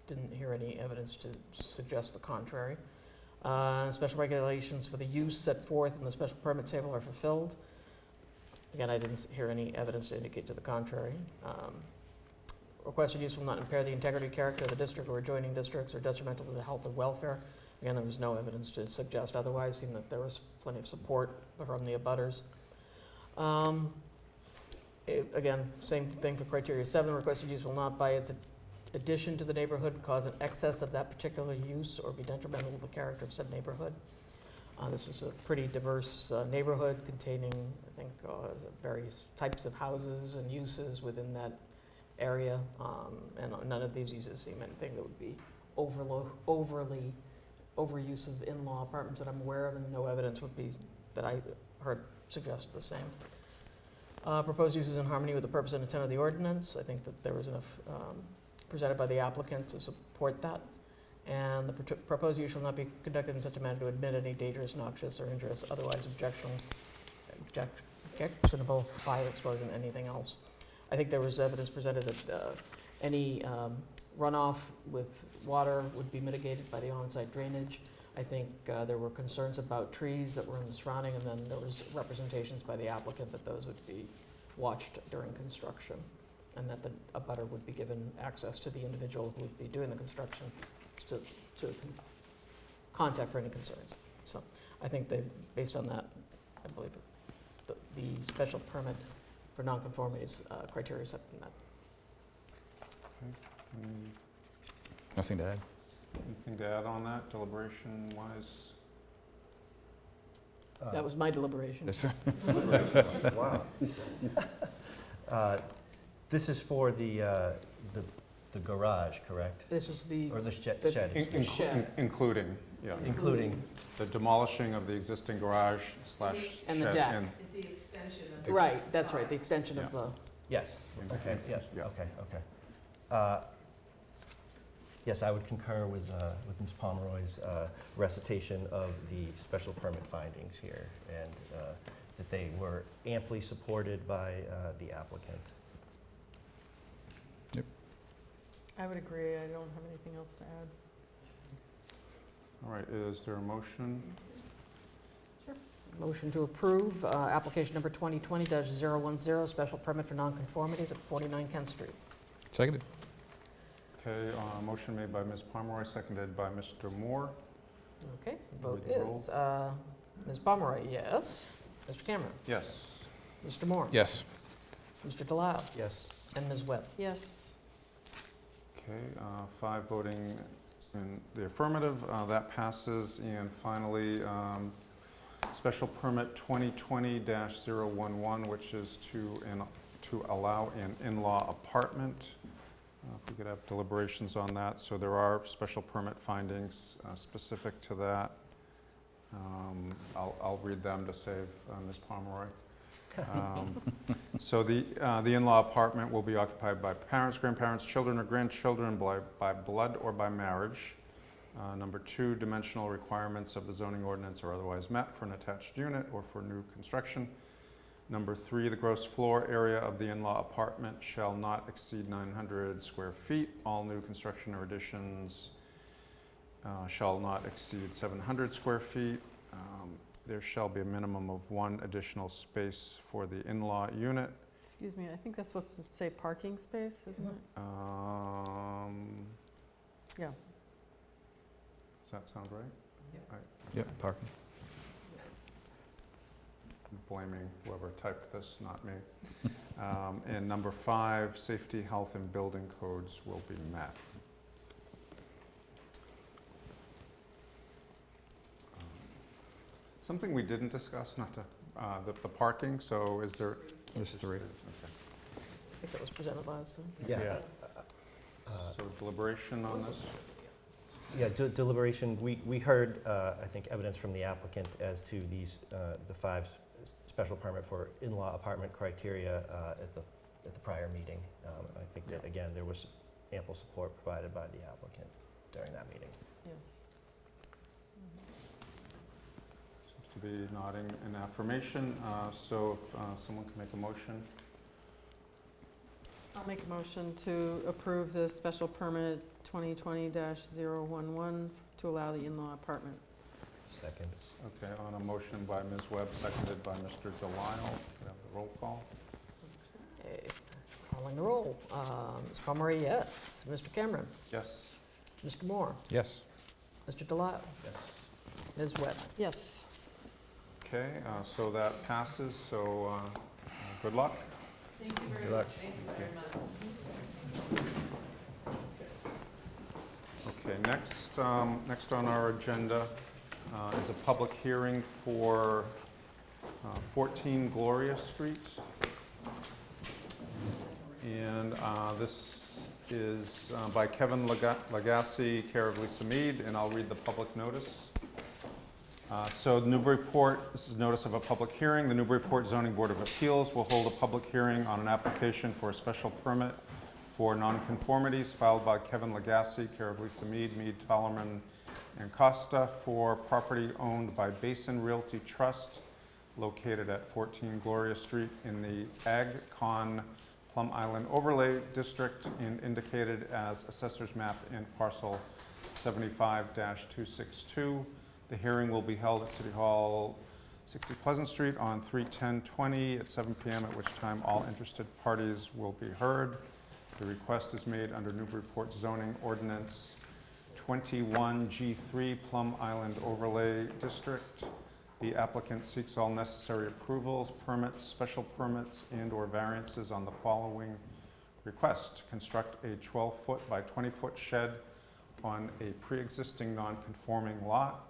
didn't hear any evidence to suggest the contrary. Special regulations for the use set forth in the special permit table are fulfilled. Again, I didn't hear any evidence to indicate to the contrary. Requested use will not impair the integrity, character of the district or adjoining districts or detrimental to the health or welfare. Again, there was no evidence to suggest otherwise, seeing that there was plenty of support from the abutters. Again, same thing for criteria 7. Requested use will not, by its addition to the neighborhood, cause an excess of that particular use or be detrimental to the character of said neighborhood. This is a pretty diverse neighborhood containing, I think, various types of houses and uses within that area, and none of these uses seem anything that would be overuse of in-law apartments that I'm aware of, and no evidence would be that I heard suggested the same. Proposed use is in harmony with the purpose and intent of the ordinance. I think that there was enough presented by the applicant to support that. And the proposed use shall not be conducted in such a manner to admit any dangerous, noxious, or injurious, otherwise objectionable fire explosion, anything else. I think there was evidence presented that any runoff with water would be mitigated by the on-site drainage. I think there were concerns about trees that were in the surrounding, and then there was representations by the applicant that those would be watched during construction, and that the abutter would be given access to the individual who would be doing the construction to contact for any concerns. So I think they, based on that, I believe the special permit for nonconformities criteria have been met. Nothing to add. Anything to add on that, deliberation-wise? That was my deliberation. Wow. This is for the garage, correct? This is the Or the shed? shed. Including, yeah. Including, The demolishing of the existing garage slash shed. And the deck. The extension of Right, that's right, the extension of Yeah. the, yes, okay, yes, Yeah. okay. Yes, I would concur with Ms. Pomeroy's recitation of the special permit findings here, and that they were amply supported by the applicant. I would agree. I don't have anything else to add. All right, is there a motion? motion to approve application number 2020-010, special permit for nonconformities at 49 Kent Street. Seconded. Okay, motion made by Ms. Pomeroy, seconded by Mr. Moore. Okay, vote Read the roll. is, Ms. Pomeroy, yes. Mr. Cameron? Yes. Mr. Moore? Yes. Mr. Delisle? Yes. And Ms. Webb? Yes. Okay, 5 voting in the affirmative, that passes. And finally, special permit 2020-011, which is to allow an in-law apartment If we could have deliberations on that. So there are special permit findings specific to that. I'll read them to save Ms. Pomeroy. So the in-law apartment will be occupied by parents, grandparents, children, or grandchildren by blood or by marriage. Number 2, dimensional requirements of the zoning ordinance are otherwise met for an attached unit or for new construction. Number 3, the gross floor area of the in-law apartment shall not exceed 900 square feet. All new construction or additions shall not exceed 700 square feet. There shall be a minimum of 1 additional space for the in-law unit. Excuse me, I think that's supposed to say parking space, isn't it? Yeah. Does that sound right? Yep, parking. I'm blaming whoever typed this, not me. And number 5, safety, health, and building codes will be met. Something we didn't discuss, not to, the parking, so is there? There's 3. Okay. I think that was presented last time. Yeah. So deliberation on this? Yeah, deliberation, we heard, I think, evidence from the applicant as to these, the 5 special permit for in-law apartment criteria at the prior meeting. I think that, again, there was ample support provided by the applicant during that meeting. Yes. Seems to be nodding in affirmation. So if someone can make a motion. I'll make a motion to approve the special permit 2020-011 to allow the in-law apartment. Second. Okay, on a motion by Ms. Webb, seconded by Mr. Delisle. Could I have the roll call? Okay, calling the roll. Ms. Pomeroy, yes. Mr. Cameron? Yes. Mr. Moore? Yes. Mr. Delisle? Yes. Ms. Webb? Yes. Okay, so that passes, so good luck. Thank you very Good luck. much. Thank you very much. Okay, next on our agenda is a public hearing for 14 Gloria Street. And this is by Kevin Legacy, care of Lisa Mead, and I'll read the public notice. So Newburyport, this is notice of a public hearing. The Newburyport Zoning Board of Appeals will hold a public hearing on an application for a special permit for nonconformities filed by Kevin Legacy, care of Lisa Mead, Tollerman, and Costa for property owned by Basin Realty Trust located at 14 Gloria Street in the AgCon Plum Island Overlay District and indicated as Assessor's Map in Parcel 75-262. The hearing will be held at City Hall, 60 Pleasant Street on 3/10/20 at 7 p.m., at which time all interested parties will be heard. The request is made under Newburyport Zoning Ordinance 21G3 Plum Island Overlay District. The applicant seeks all necessary approvals, permits, special permits, and/or variances on the following request. Construct a 12-foot by 20-foot shed on a pre-existing non-conforming lot.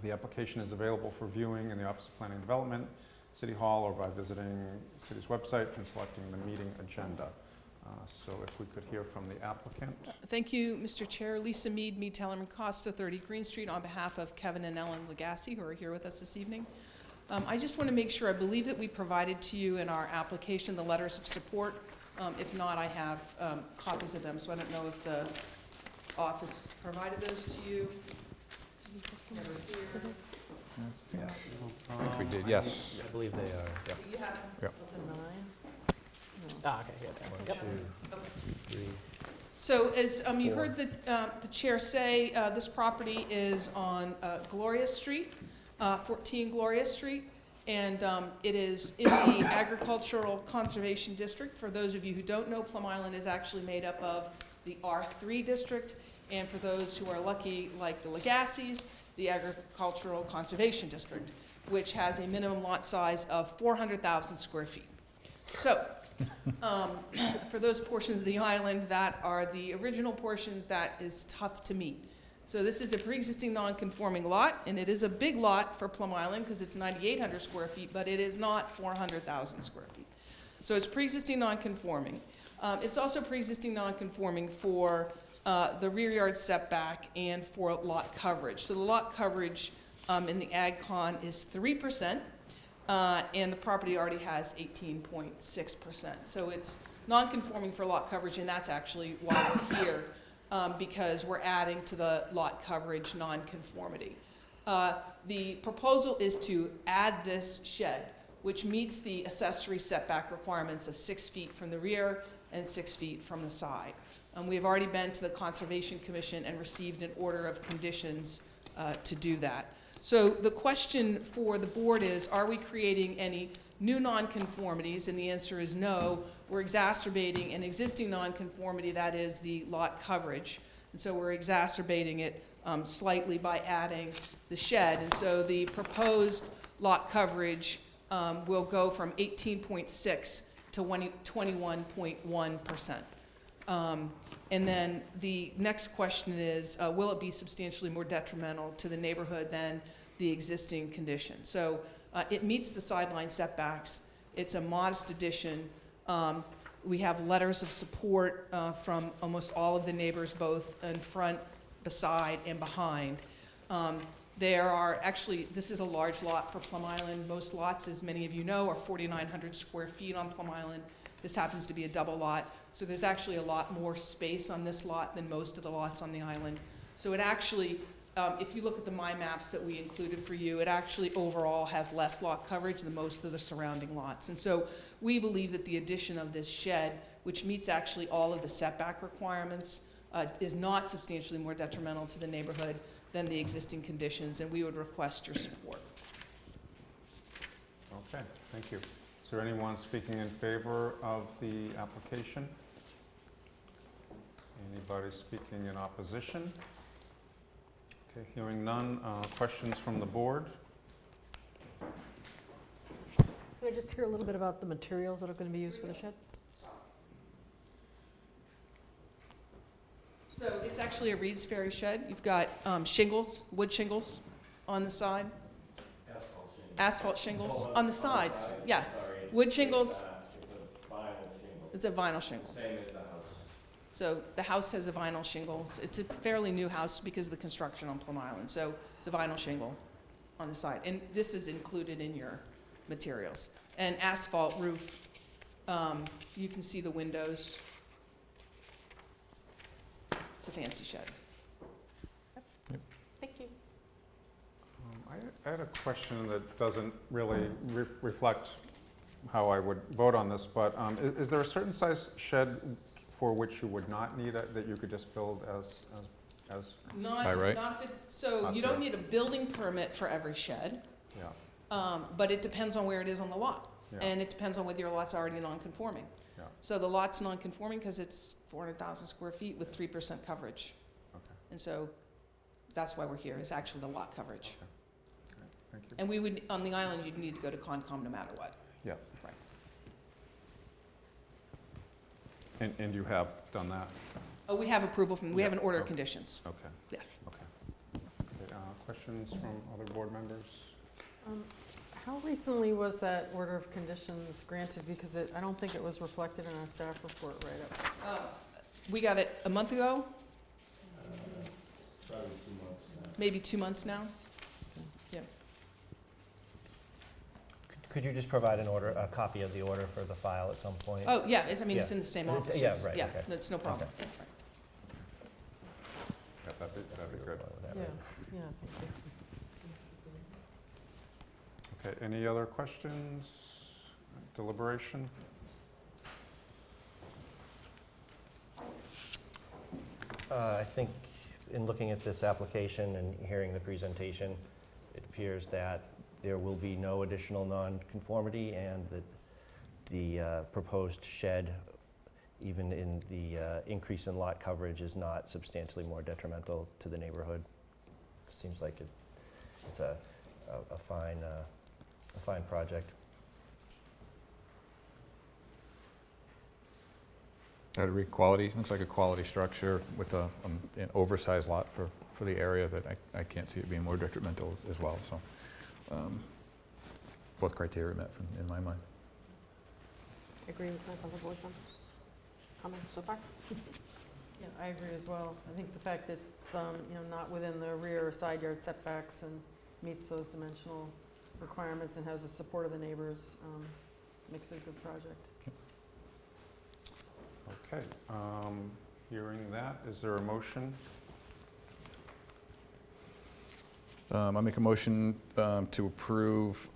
The application is available for viewing in the Office of Planning and Development, City Hall, or by visiting the city's website and selecting the meeting agenda. So if we could hear from the applicant. Thank you, Mr. Chair. Lisa Mead, Tellerman Costa, 30 Green Street, on behalf of Kevin and Ellen Legacy, who are here with us this evening. I just want to make sure, I believe that we provided to you in our application the letters of support. If not, I have copies of them, so I don't know if the office provided those to you. They're here. I think we did, yes. I believe they are. You have them? Yep. The 9? Ah, okay, here they are. 1, Yep. 2, 3. So as you heard the chair say, this property is on Gloria Street, 14 Gloria Street, and it is in the Agricultural Conservation District. For those of you who don't know, Plum Island is actually made up of the R3 district, and for those who are lucky, like the Legacies, the Agricultural Conservation District, which has a minimum lot size of 400,000 square feet. So, for those portions of the island that are the original portions, that is tough to meet. So this is a pre-existing non-conforming lot, and it is a big lot for Plum Island because it's 9,800 square feet, but it is not 400,000 square feet. So it's pre-existing non-conforming. It's also pre-existing non-conforming for the rear yard setback and for lot coverage. So the lot coverage in the AgCon is 3%, and the property already has 18.6%. So it's non-conforming for lot coverage, and that's actually why we're here, because we're adding to the lot coverage non-conformity. The proposal is to add this shed, which meets the accessory setback requirements of 6 feet from the rear and 6 feet from the side. We have already been to the Conservation Commission and received an order of conditions to do that. So the question for the board is, are we creating any new nonconformities? And the answer is no. We're exacerbating an existing nonconformity, that is the lot coverage. And so we're exacerbating it slightly by adding the shed. And so the proposed lot coverage will go from 18.6 to 21.1%. And then the next question is, will it be substantially more detrimental to the neighborhood than the existing condition? So it meets the sideline setbacks. It's a modest addition. We have letters of support from almost all of the neighbors, both in front, beside, and behind. There are actually, this is a large lot for Plum Island. Most lots, as many of you know, are 4,900 square feet on Plum Island. This happens to be a double lot. So there's actually a lot more space on this lot than most of the lots on the island. So it actually, if you look at the maps that we included for you, it actually overall has less lot coverage than most of the surrounding lots. And so we believe that the addition of this shed, which meets actually all of the setback requirements, is not substantially more detrimental to the neighborhood than the existing conditions, and we would request your support. Okay, thank you. Is there anyone speaking in favor of the application? Anybody speaking in opposition? Okay, hearing none. Questions from the board? Can I just hear a little bit about the materials that are going to be used for the shed? So it's actually a Reed's Ferry shed. You've got shingles, wood shingles on the side. Asphalt shingles on the sides. Yeah. Wood shingles. It's a vinyl shingle. Same as the house. So the house has a vinyl shingle. It's a fairly new house because of the construction on Plum Island. So it's a vinyl shingle on the side. And this is included in your materials. And asphalt roof. You can see the windows. It's a fancy shed. Thank you. I had a question that doesn't really reflect how I would vote on this, but is there a certain size shed for which you would not need it, that you could just build as Not, right? not if it's, so Not you there. don't need a building permit for every shed, yeah, but it depends on where it is on the lot. Yeah. And it depends on whether your lot's already non-conforming. Yeah. So the lot's non-conforming because it's 400,000 square feet with 3% coverage. Okay. And so that's why we're here, is actually the lot coverage. Okay. Great. Thank you. And we would, on the island, you'd need to go to Concom no matter what. Yeah. Right. And you have done that? Oh, we have approval from, we have an order of Okay. conditions. Okay. Yeah. Okay. Okay, questions from other board members? How recently was that order of conditions granted? Because I don't think it was reflected in our staff report write-up. We got it a month ago, Probably 2 months now. maybe 2 months now. Yeah. Could you just provide a copy of the order for the file at some point? Oh, yeah, it's, I mean, it's Yeah. in the same It's- office. yeah, right, Yeah, okay. that's no problem. Okay. Yeah, that'd be good. Yeah, yeah, thank you. Okay, any other questions? Deliberation? I think in looking at this application and hearing the presentation, it appears that there will be no additional nonconformity and that the proposed shed, even in the increase in lot coverage, is not substantially more detrimental to the neighborhood. Seems like it's a fine project. That'd be quality, looks like a quality structure with an oversized lot for the area that I can't see it being more detrimental as well, so both criteria met in my mind. Agree with my fellow board members? Comments so far? Yeah, I agree as well. I think the fact that it's, not within the rear or side yard setbacks and meets those dimensional requirements and has the support of the neighbors, makes it a good project. Okay, hearing that, is there a motion? I make a motion to approve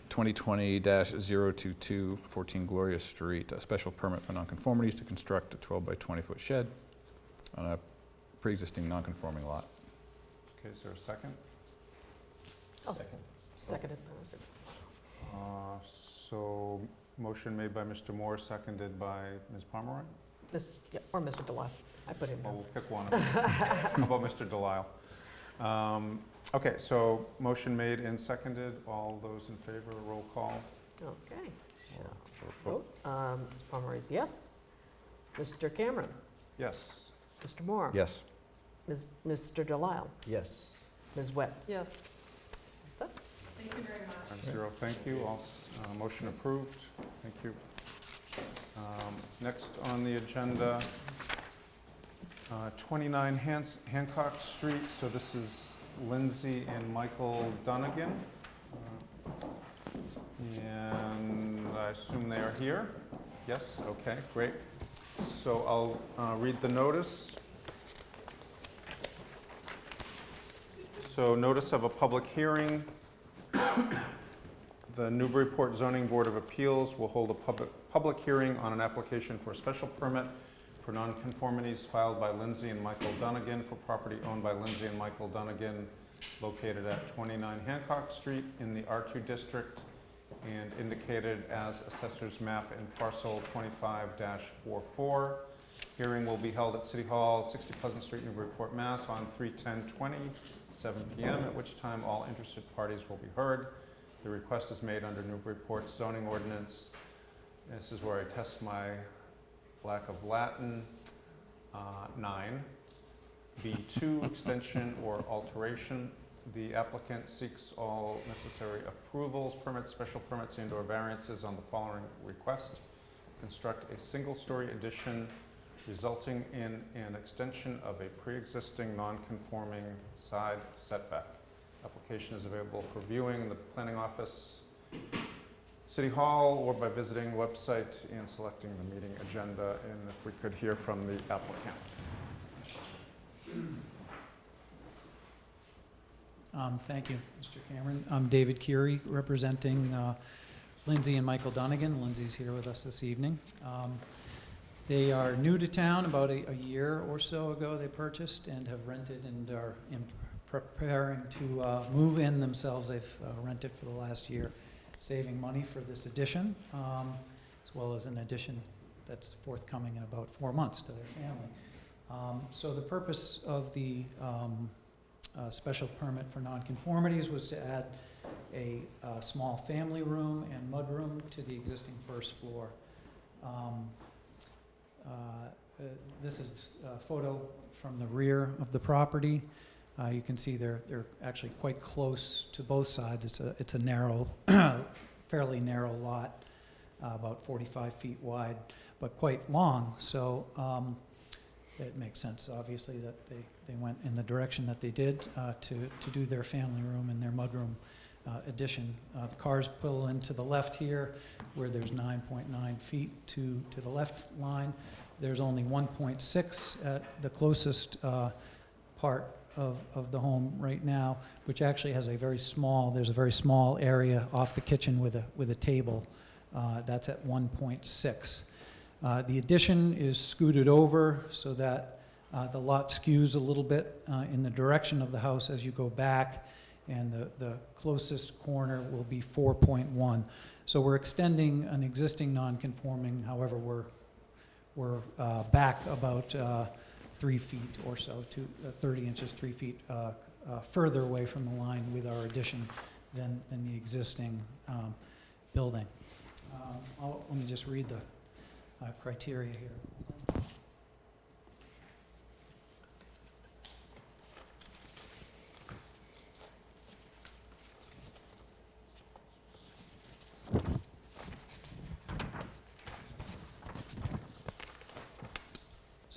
2020-022 14 Gloria Street, a special permit for nonconformities to construct a 12 by 20-foot shed on a pre-existing nonconforming lot. Okay, is there a second? I'll Second. second it. Mr. So, motion made by Mr. Moore, seconded by Ms. Pomeroy? Yeah, or Mr. Delisle. I put him Well, down. we'll pick one of them. How about Mr. Delisle? Okay, so motion made and seconded. All those in favor, roll call. Okay. Or Vote. Ms. Pomeroy is yes. Mr. Cameron? Yes. Mr. Moore? Yes. Mr. Delisle? Yes. Ms. Webb? Yes. That's it. Thank you very much. 5-0, thank you. All, motion approved. Thank you. Next on the agenda, 29 Hancock Street. So this is Lindsay and Michael Dunnigan. And I assume they are here? Yes, okay, great. So I'll read the notice. So notice of a public hearing. The Newburyport Zoning Board of Appeals will hold a public hearing on an application for a special permit for nonconformities filed by Lindsay and Michael Dunnigan for property owned by Lindsay and Michael Dunnigan located at 29 Hancock Street in the R2 district and indicated as Assessor's Map in parcel 25-44. Hearing will be held at City Hall, 60 Pleasant Street, Newburyport, Mass. on 3/10/20, 7 p.m., at which time all interested parties will be heard. The request is made under Newburyport's zoning ordinance. This is where I test my lack of Latin. 9. B2, extension or alteration. The applicant seeks all necessary approvals, permits, special permits, and/or variances on the following request. Construct a single-story addition resulting in an extension of a pre-existing non-conforming side setback. Application is available for viewing in the planning office, City Hall, or by visiting the website and selecting the meeting agenda. And if we could hear from the applicant. Thank you, Mr. Cameron. I'm David Curie, representing Lindsay and Michael Dunnigan. Lindsay's here with us this evening. They are new to town. About a year or so ago they purchased and have rented and are preparing to move in themselves. They've rented for the last year, saving money for this addition, as well as an addition that's forthcoming in about 4 months to their family. So the purpose of the special permit for nonconformities was to add a small family room and mudroom to the existing first floor. This is a photo from the rear of the property. You can see they're actually quite close to both sides. It's a narrow, fairly narrow lot, about 45 feet wide, but quite long. So it makes sense, obviously, that they went in the direction that they did to do their family room and their mudroom addition. The cars pull into the left here, where there's 9.9 feet to the left line. There's only 1.6 at the closest part of the home right now, which actually has there's a very small area off the kitchen with a table. That's at 1.6. The addition is scooted over so that the lot skews a little bit in the direction of the house as you go back, and the closest corner will be 4.1. So we're extending an existing non-conforming, however, we're back about 3 feet or so, to 30 inches, 3 feet further away from the line with our addition than the existing building. Let me just read the criteria here.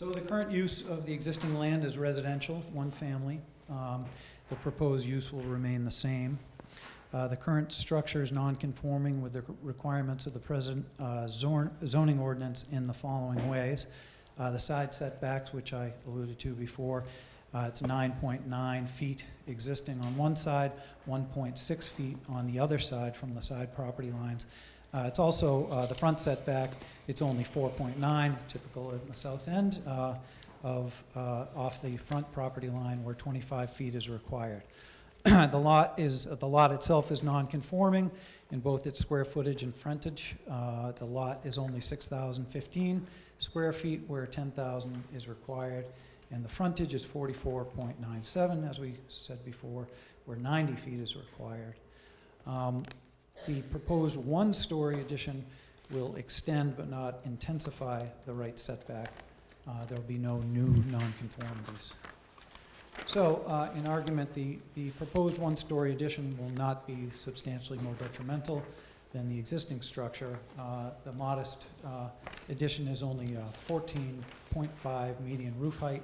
So the current use of the existing land is residential, one family. The proposed use will remain the same. The current structure is non-conforming with the requirements of the present zoning ordinance in the following ways. The side setbacks, which I alluded to before, it's 9.9 feet existing on one side, 1.6 feet on the other side from the side property lines. It's also the front setback, it's only 4.9, typical in the south end off the front property line where 25 feet is required. The lot itself is non-conforming in both its square footage and frontage. The lot is only 6,015 square feet where 10,000 is required, and the frontage is 44.97, as we said before, where 90 feet is required. The proposed one-story addition will extend but not intensify the right setback. There will be no new nonconformities. So, in argument, the proposed one-story addition will not be substantially more detrimental than the existing structure. The modest addition is only a 14.5 median roof height,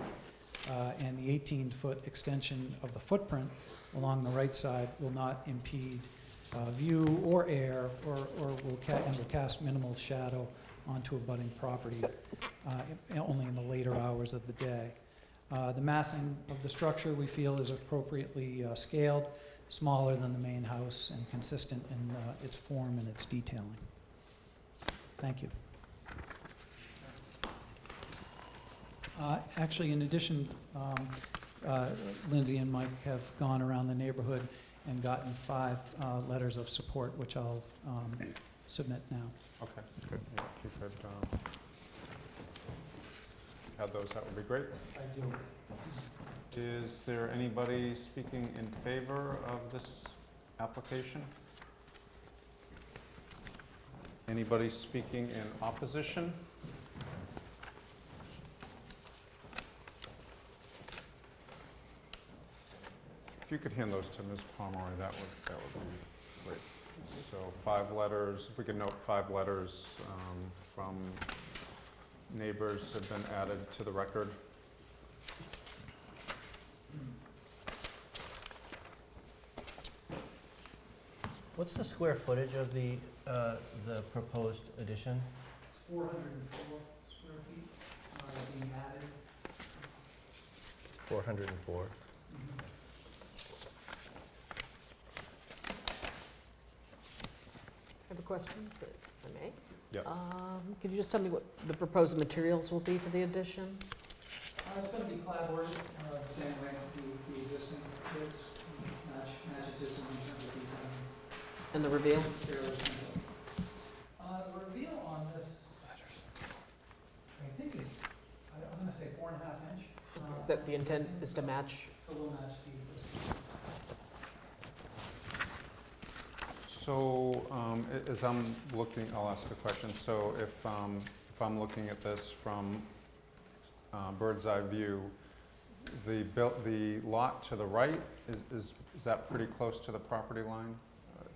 and the 18-foot extension of the footprint along the right side will not impede view or air, or will cast minimal shadow onto abutting property, only in the later hours of the day. The massing of the structure, we feel, is appropriately scaled, smaller than the main house, and consistent in its form and its detailing. Thank you. Actually, in addition, Lindsay and Mike have gone around the neighborhood and gotten 5 letters of support, which I'll submit now. Okay, good. Yeah, if you could have those, that would be great. I do. Is there anybody speaking in favor of this application? Anybody speaking in opposition? If you could hand those to Ms. Pomeroy, that would be great. So 5 letters, if we could note 5 letters from neighbors have been added to the record. What's the square footage of the proposed addition? 404 square feet being added. 404. I have a question, if I may. Yeah. Could you just tell me what the proposed materials will be for the addition? It's going to be clapboard, the same way the existing is. Match existing in terms of detailing. And the reveal? Fairly simple. The reveal on this, I think is, I'm going to say 4.5 inch. Is that the intent, is to match? It will match the existing. So as I'm looking, I'll ask a question. So if I'm looking at this from bird's eye view, the lot to the right, is that pretty close to the property line,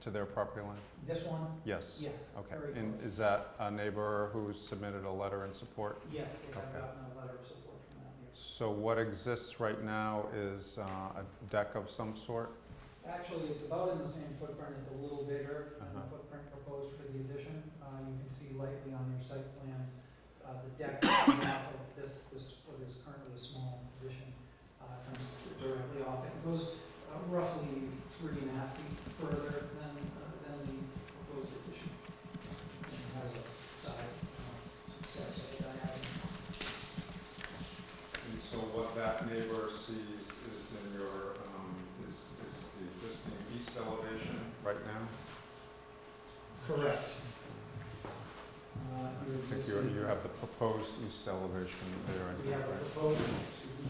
to their property line? This one? Yes. Yes. Okay. Very And close. is that a neighbor who's submitted a letter in support? Yes, they have Okay. gotten a letter of support from that, yes. So what exists right now is a deck of some sort? Actually, it's about in the same footprint, it's a little bigger than the Uh-huh. footprint proposed for the addition. You can see lightly on your site plans, the deck comes off of this, what is currently a small addition, comes directly off. It goes roughly 3.5 feet further than the proposed addition. And it has a side steps at the diagonal. And so what that neighbor sees is in your, is the existing east elevation right now? Correct. I think you have the proposed east elevation there, I We think, have a right? proposed, excuse me,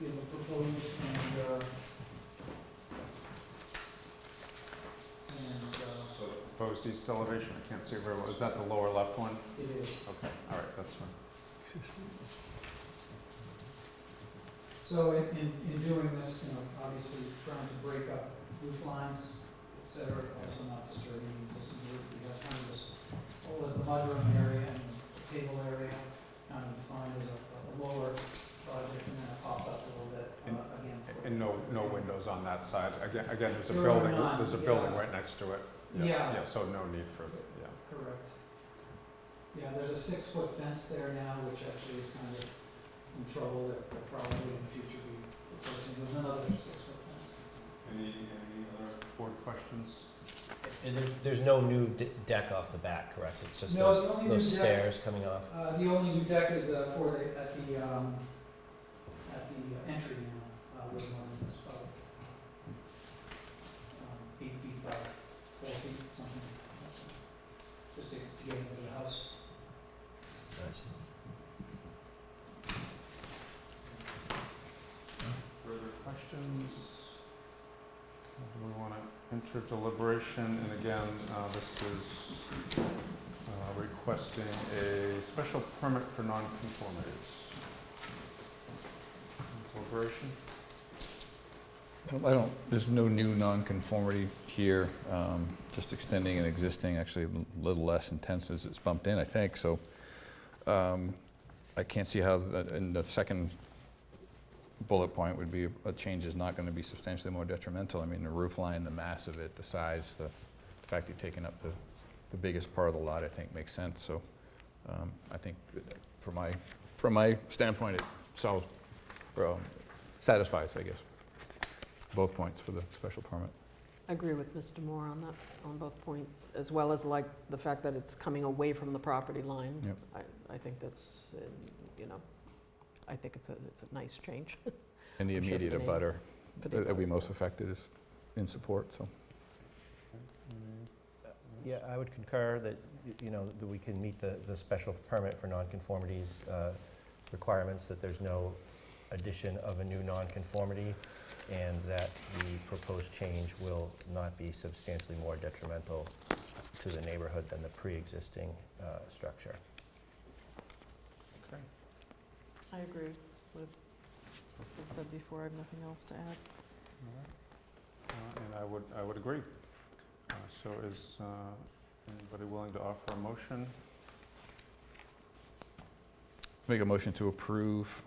we have a proposed So the proposed east elevation, I can't see very well, is that the lower left one? it is. Okay, all right, that's fine. So in doing this, obviously trying to break up roof lines, et cetera, also not disturbing the existing roof. We have kind of this, what was the mudroom area and table area, kind of defined as a that side. Again, there's a There are building, none, there's a yeah. building right next to it. Yeah. Yeah, so no need for, yeah. Correct. Yeah, there's a 6-foot fence there now, which actually is kind of in trouble, that will probably in the future be replacing with another 6-foot fence. Any other board questions? And there's no new deck off the back, correct? It's just No, the only those new deck- stairs coming off? The only new deck is at the entry now, with one that's about 8 feet by 4 feet, something like that. Just to get into the house. Nice. Further questions? Do we want to enter deliberation? And again, this is requesting a special permit for nonconformities. Deliberation? There's no new nonconformity here, just extending an existing, actually a little less intense as it's bumped in, I think, so I can't see how, in the second bullet point would be a change is not going to be substantially more detrimental. I mean, the roof line, the mass of it, the size, the fact you're taking up the biggest part of the lot, I think makes sense, so I think from my standpoint, it solves, satisfies, I guess, both points for the special permit. I agree with Mr. Moore on that, on both points, as well as like the fact that it's coming away from the property line. Yep. I think that's, I think it's a nice change. And the I'm sure immediate for the abutter for the that we abutter. most affected is in support, so. Yeah, I would concur that, that we can meet the special permit for nonconformities requirements, that there's no addition of a new nonconformity, and that the proposed change will not be substantially more detrimental to the neighborhood than the pre-existing structure. Okay. I agree with what I said before. I have nothing else to add. And I would agree. So is anybody willing to offer a motion? Make a motion to approve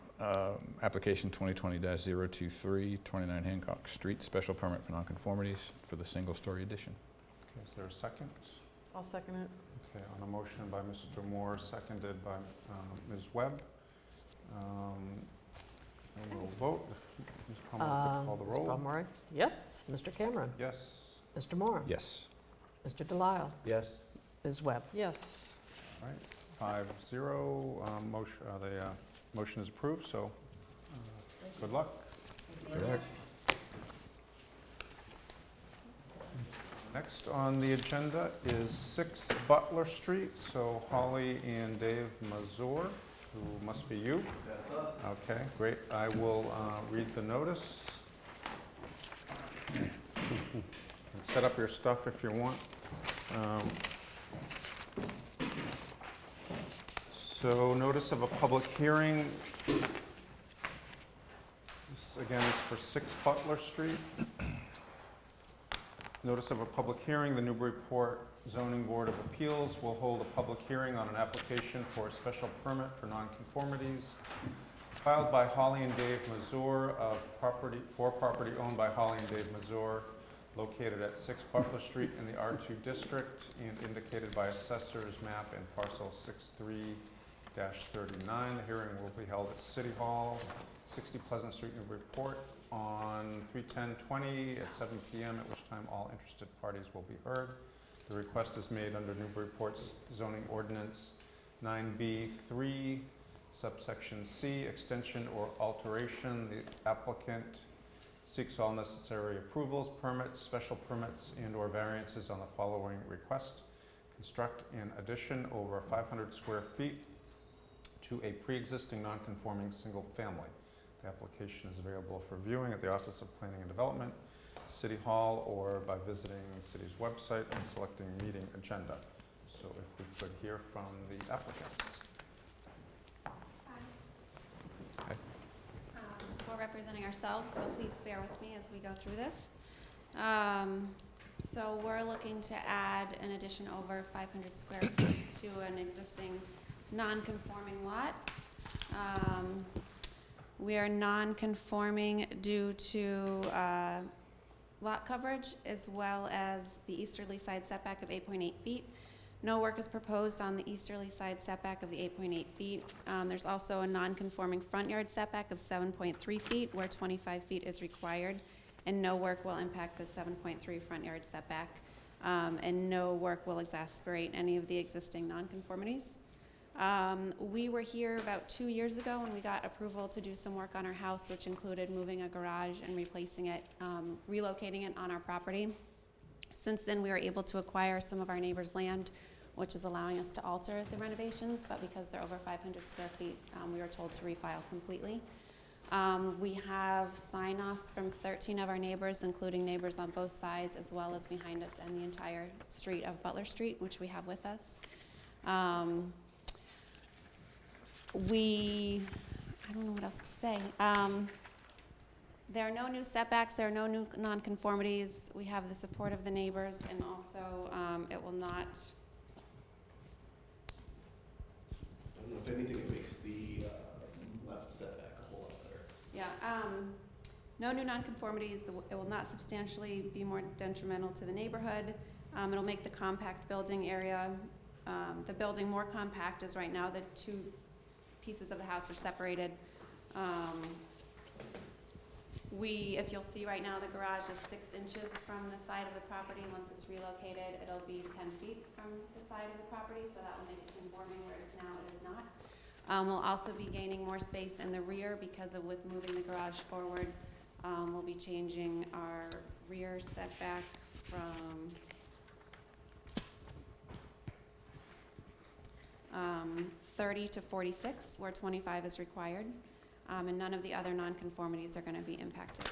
application 2020-023, 29 Hancock Street, special permit for nonconformities for the single-story addition. Okay, is there a second? I'll second it. Okay, on a motion by Mr. Moore, seconded by Ms. Webb. And we'll vote. If Ms. Palmer could call the Ms. roll. Pomeroy? Yes. Mr. Cameron? Yes. Mr. Moore? Yes. Mr. Delisle? Yes? Ms. Webb? Yes. All right, 5-0. Motion is approved, so good luck. Correct. Next on the agenda is 6 Butler Street, so Holly and Dave Mazur, who must be you. That's us. Okay, great. I will read the notice. And set up your stuff if you want. So notice of a public hearing. This again is for 6 Butler Street. Notice of a public hearing, the Newburyport Zoning Board of Appeals will hold a public hearing on an application for a special permit for nonconformities filed by Holly and Dave Mazur for property owned by Holly and Dave Mazur, located at 6 Butler Street in the R2 district and indicated by assessor's map and parcel 63-39. The hearing will be held at City Hall, 60 Pleasant Street, Newburyport, on 3/10/20 at 7 p.m., at which time all interested parties will be heard. The request is made under Newburyport's zoning ordinance 9B3, subsection C, extension or alteration. The applicant seeks all necessary approvals, permits, special permits, and/or variances on the following request. Construct an addition over 500 square feet to a pre-existing non-conforming single family. The application is available for viewing at the Office of Planning and Development, City Hall, or by visiting the city's website and selecting meeting agenda. So if we could hear from the applicants. Hi. We're representing ourselves, so please bear with me as we go through this. So we're looking to add an addition over 500 square feet to an existing non-conforming lot. We are non-conforming due to lot coverage, as well as the easterly side setback of 8.8 feet. No work is proposed on the easterly side setback of the 8.8 feet. There's also a non-conforming front yard setback of 7.3 feet, where 25 feet is required, and no work will impact the 7.3 front yard setback, and no work will exacerbate any of the existing nonconformities. We were here about 2 years ago when we got approval to do some work on our house, which included moving a garage and replacing it, relocating it on our property. Since then, we were able to acquire some of our neighbors' land, which is allowing us to alter the renovations, but because they're over 500 square feet, we were told to refile completely. We have sign-offs from 13 of our neighbors, including neighbors on both sides, as well as behind us and the entire street of Butler Street, which we have with us. I don't know what else to say. There are no new setbacks, there are no new nonconformities. We have the support of the neighbors, and also it will not. I don't know if anything, it makes the left setback a whole lot better. Yeah, no new nonconformities. It will not substantially be more detrimental to the neighborhood. It'll make the compact building area, the building more compact, as right now the two pieces of the house are separated. If you'll see right now, the garage is 6 inches from the side of the property. Once it's relocated, it'll be 10 feet from the side of the property, so that will make it conforming, whereas now it is not. We'll also be gaining more space in the rear because of with moving the garage forward. We'll be changing our rear setback from 30 to 46, where 25 is required. And none of the other nonconformities are going to be impacted.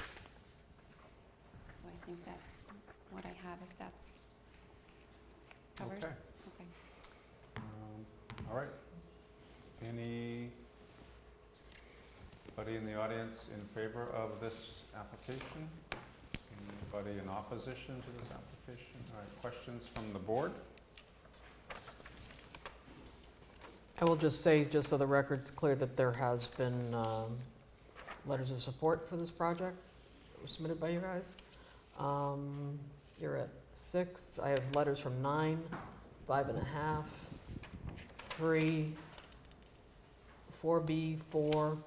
So I think that's what I have, if that's covers. Okay. Okay. All right. Anybody in the audience in favor of this application? Anybody in opposition to this application? All right, questions from the board? I will just say, just so the record's clear, that there has been letters of support for this project that were submitted by you guys. You're at 6. I have letters from 9, 5.5, 3, 4B, 4,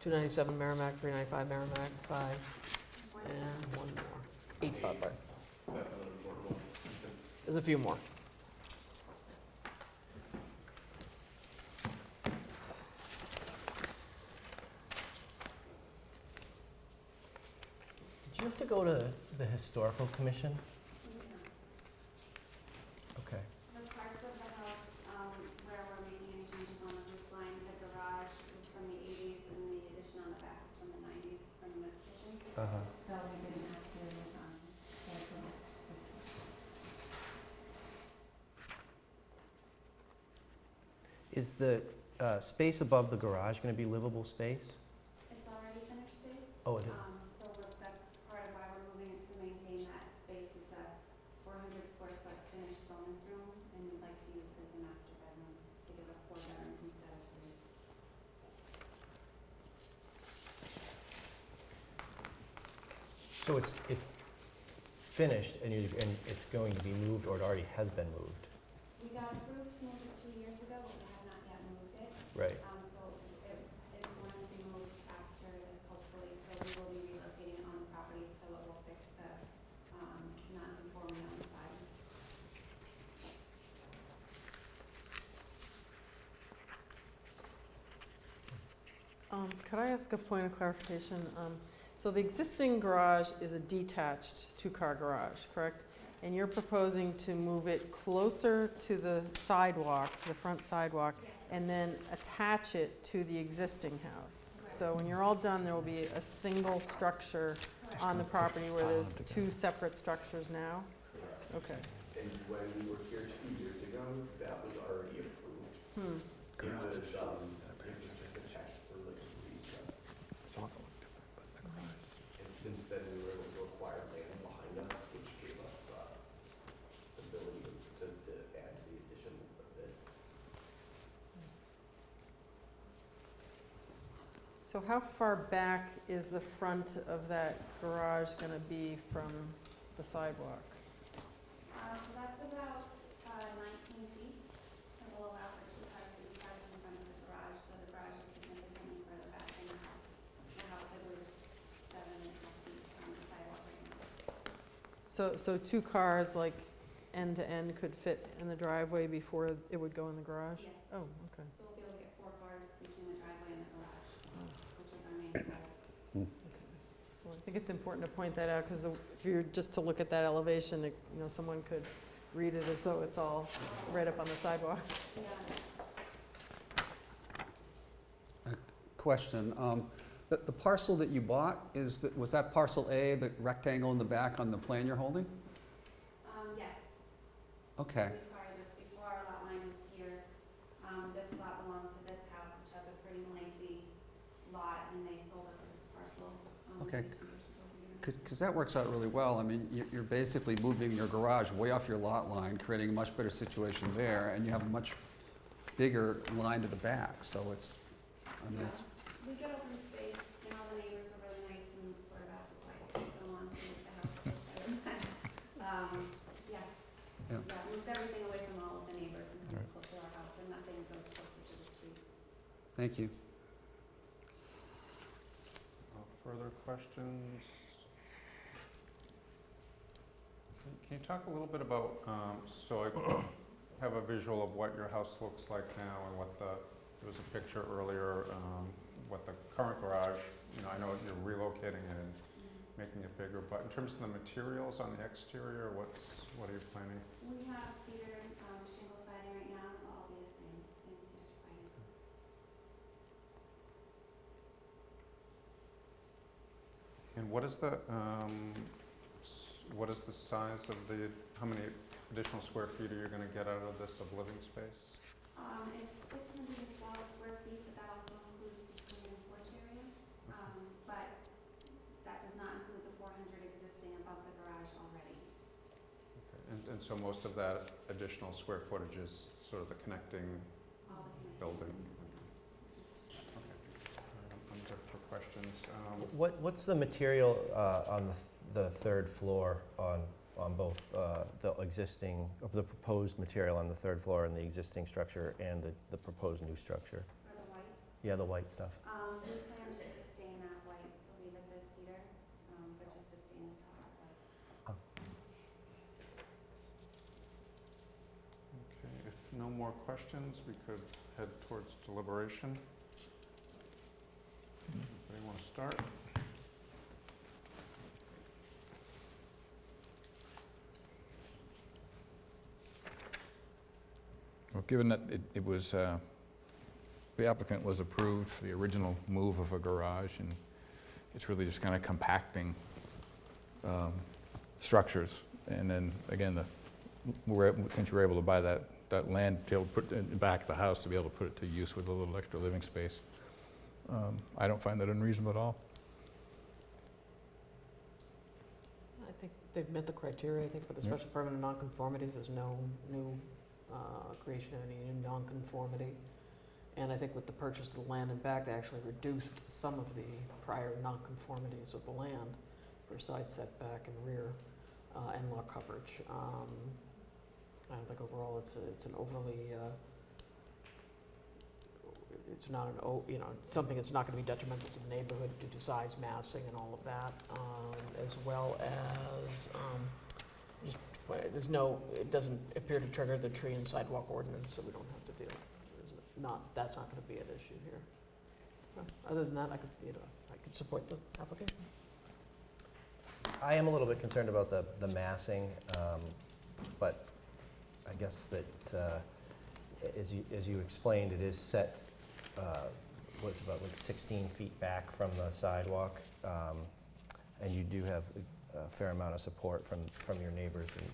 297 Merrimack, 395 Merrimack, 5, and 1 more. 8 Butler. There's a few more. Did you have to go to the historical commission? Okay. The parts of the house where we're making any changes on the roof line, the garage was from the 80s, and the addition on the back was from the 90s, from the kitchen. So we didn't have to get approval. Is the space above the garage going to be livable space? It's already finished space. Oh, it is. So that's part of why we're moving it, to maintain that space. It's a 400 square foot finished bonus room, and we'd like to use it as a master bedroom to give us 4 bedrooms instead of 3. So it's finished and it's going to be moved, or it already has been moved? We got approved to move it 2 years ago, but we have not yet moved it. Right. So it is going to be moved after this, hopefully. So we will be relocating it on the property, so it will fix the non-conforming on the side. Could I ask a point of clarification? So the existing garage is a detached 2-car garage, correct? And you're proposing to move it closer to the sidewalk, the front sidewalk, and then attach it to the existing house. So when you're all done, there will be a single structure on the property where there's 2 separate structures now? Okay. And when we were here 2 years ago, that was already approved. It was just attached for like a reason. And since then, we were able to acquire land behind us, which gave us the ability to add to the addition of it. So how far back is the front of that garage going to be from the sidewalk? So that's about 19 feet. It will allow for 2 cars to be parked in front of the garage, so the garage is significantly further back than the house. The house, I believe, is 7.5 feet from the sidewalk right now. So 2 cars, like end to end, could fit in the driveway before it would go in the garage? Yes. Oh, okay. So we'll be able to get 4 cars between the driveway and the garage, which is our main goal. Well, I think it's important to point that out, because if you're just to look at that elevation, someone could read it as though it's all right up on the sidewalk. Yeah. Question, the parcel that you bought, was that parcel A, the rectangle in the back on the plan you're holding? Yes. Okay, We acquired this before our lot line was here. This lot belonged to this house, which has a pretty lengthy lot, and they sold us this parcel Okay. maybe 2 years ago. because that works out really well. I mean, you're basically moving your garage way off your lot line, creating a much better situation there, and you have a much bigger line to the back, so it's, I mean, it's, We get open space, and all the neighbors are really nice and sort of asked us why it takes so long to make the house look better. Yes. Yeah. Yeah, moves everything away from all of the neighbors and comes closer to our house, and nothing goes closer to the street. thank you. Further questions? Can you talk a little bit about, so I have a visual of what your house looks like now and what there was a picture earlier, what the current garage, I know you're relocating it and making it bigger, but in terms of the materials on the exterior, what are you planning? We have cedar shingle siding right now, it'll all be the same cedar siding. And what is the size of how many additional square feet are you going to get out of this of living space? It's 612 square feet, but that also includes the screen and porch area. But that does not include the 400 existing above the garage already. Okay. And so most of that additional square footage is sort of the connecting All the connecting building? units. Okay. I'm good for questions. What's the material on the third floor on both the proposed material on the third floor and the existing structure and the proposed new structure? For the white, Yeah, the white stuff. we plan just to stain that white, to leave it the cedar, but just to stain the top white. Okay, if no more questions, we could head towards deliberation. Anybody want to start? Well, given that it was, the applicant was approved for the original move of a garage, and it's really just kind of compacting structures. And then, again, since you were able to buy that land to be able to put it in the back of the house, to be able to put it to use with a little extra living space, I don't find that unreasonable at all. I think they've met the criteria. I think for the Yeah. special permit of nonconformities, there's no new creation of any new nonconformity. And I think with the purchase of the land and back, they actually reduced some of the prior nonconformities of the land for side setback and rear and lot coverage. I don't think overall it's an overly, it's not something that's not going to be detrimental to the neighborhood due to size, massing, and all of that, as well as it doesn't appear to trigger the tree and sidewalk ordinance, so we don't have to deal. That's not going to be an issue here. Other than that, I could support the application. I am a little bit concerned about the massing, but I guess that, as you explained, it is set, what's about like 16 feet back from the sidewalk, and you do have a fair amount of support from your neighbors, and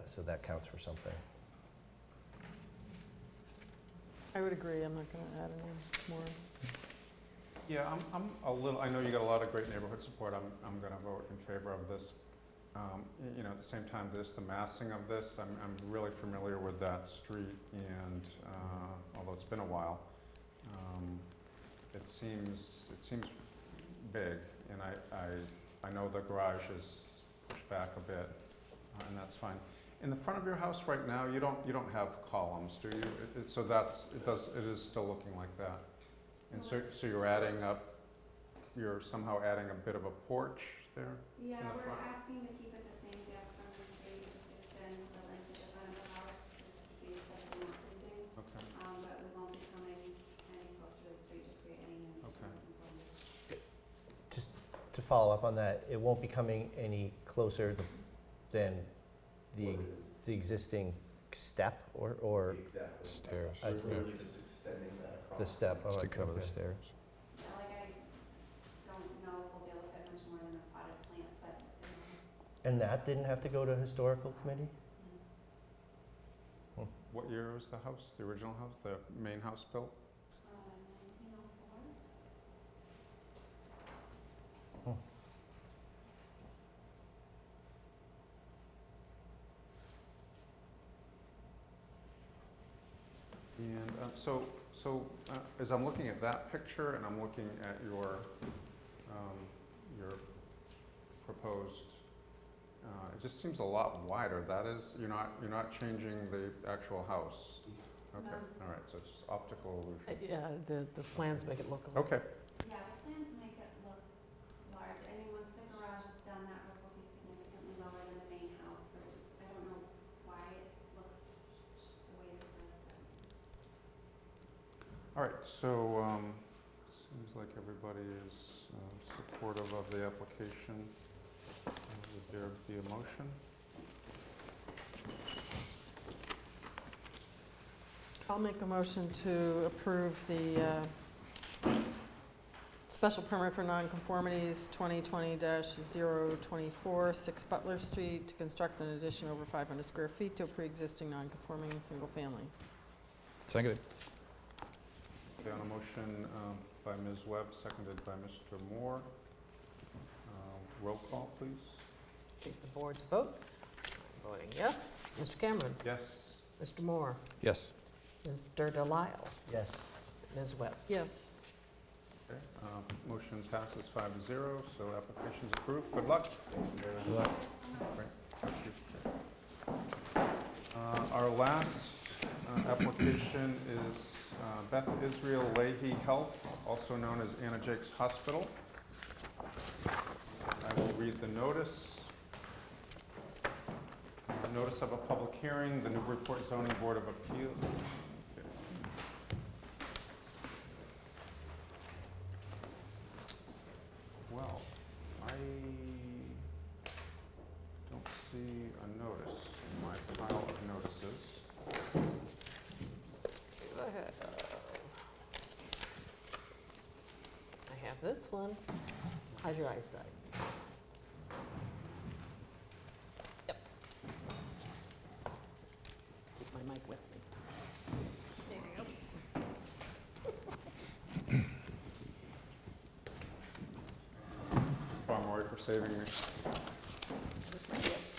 so that counts for something. I would agree, I'm not going to add any more. Yeah, I'm a little, I know you got a lot of great neighborhood support. I'm going to vote in favor of this. At the same time, the massing of this, I'm really familiar with that street, and although it's been a while, it seems big, and I know the garage is pushed back a bit, and that's fine. In the front of your house right now, you don't have columns, do you? So it is still looking like that. And so you're somehow adding a bit of a porch there? Yeah, in the we're front? asking to keep it the same depth from the street, just extend to the length of the front of the house, just to be aesthetically not pleasing. Okay. But we won't be coming any closer to the street to create any Okay. non-conformity. Just to follow up on that, it won't be coming any closer than the existing step or Exactly. Stairs. I We're see. really just extending that across. the step? Oh, Just to okay. cover the stairs. Yeah, like I don't know if we'll be able to fit much more than a potted plant, but, And that didn't have to go to historical committee? What year was the house, the original house, the main house built? 1904. And as I'm looking at that picture and I'm looking at your proposed, it just seems a lot wider. That is, you're not changing the actual house. Okay, No. all right, so it's just optical illusion. Yeah, the plans make it look a little. Okay, Yeah, the plans make it look large. I mean, once the garage is done, that roof will be significantly lower than the main house, so just, I don't know why it looks the way it does. all right, so seems like everybody is supportive of the application. Would there be a motion? I'll make a motion to approve the special permit for nonconformities 2020-024, 6 Butler Street, to construct an addition over 500 square feet to a pre-existing nonconforming single family. Seconded. Okay, on a motion by Ms. Webb, seconded by Mr. Moore. Roll call, please. Take the board's vote. I'm voting yes. Mr. Cameron. Yes. Mr. Moore. Yes. Mr. Delisle. Yes. Ms. Webb. Yes. Okay, motion passes 5-0, so application's approved. Good luck. Good luck. Great, thank you. Our last application is Beth Israel Leahy Health, also known as Anna Jakes Hospital. I will read the notice. Notice of a public hearing, the Newburyport Zoning Board of Appeals. Well, I don't see a notice in my pile of notices. See what I have. I have this one. How's your eyesight? Yep. Keep my mic with me. There you go. Rory for saving me.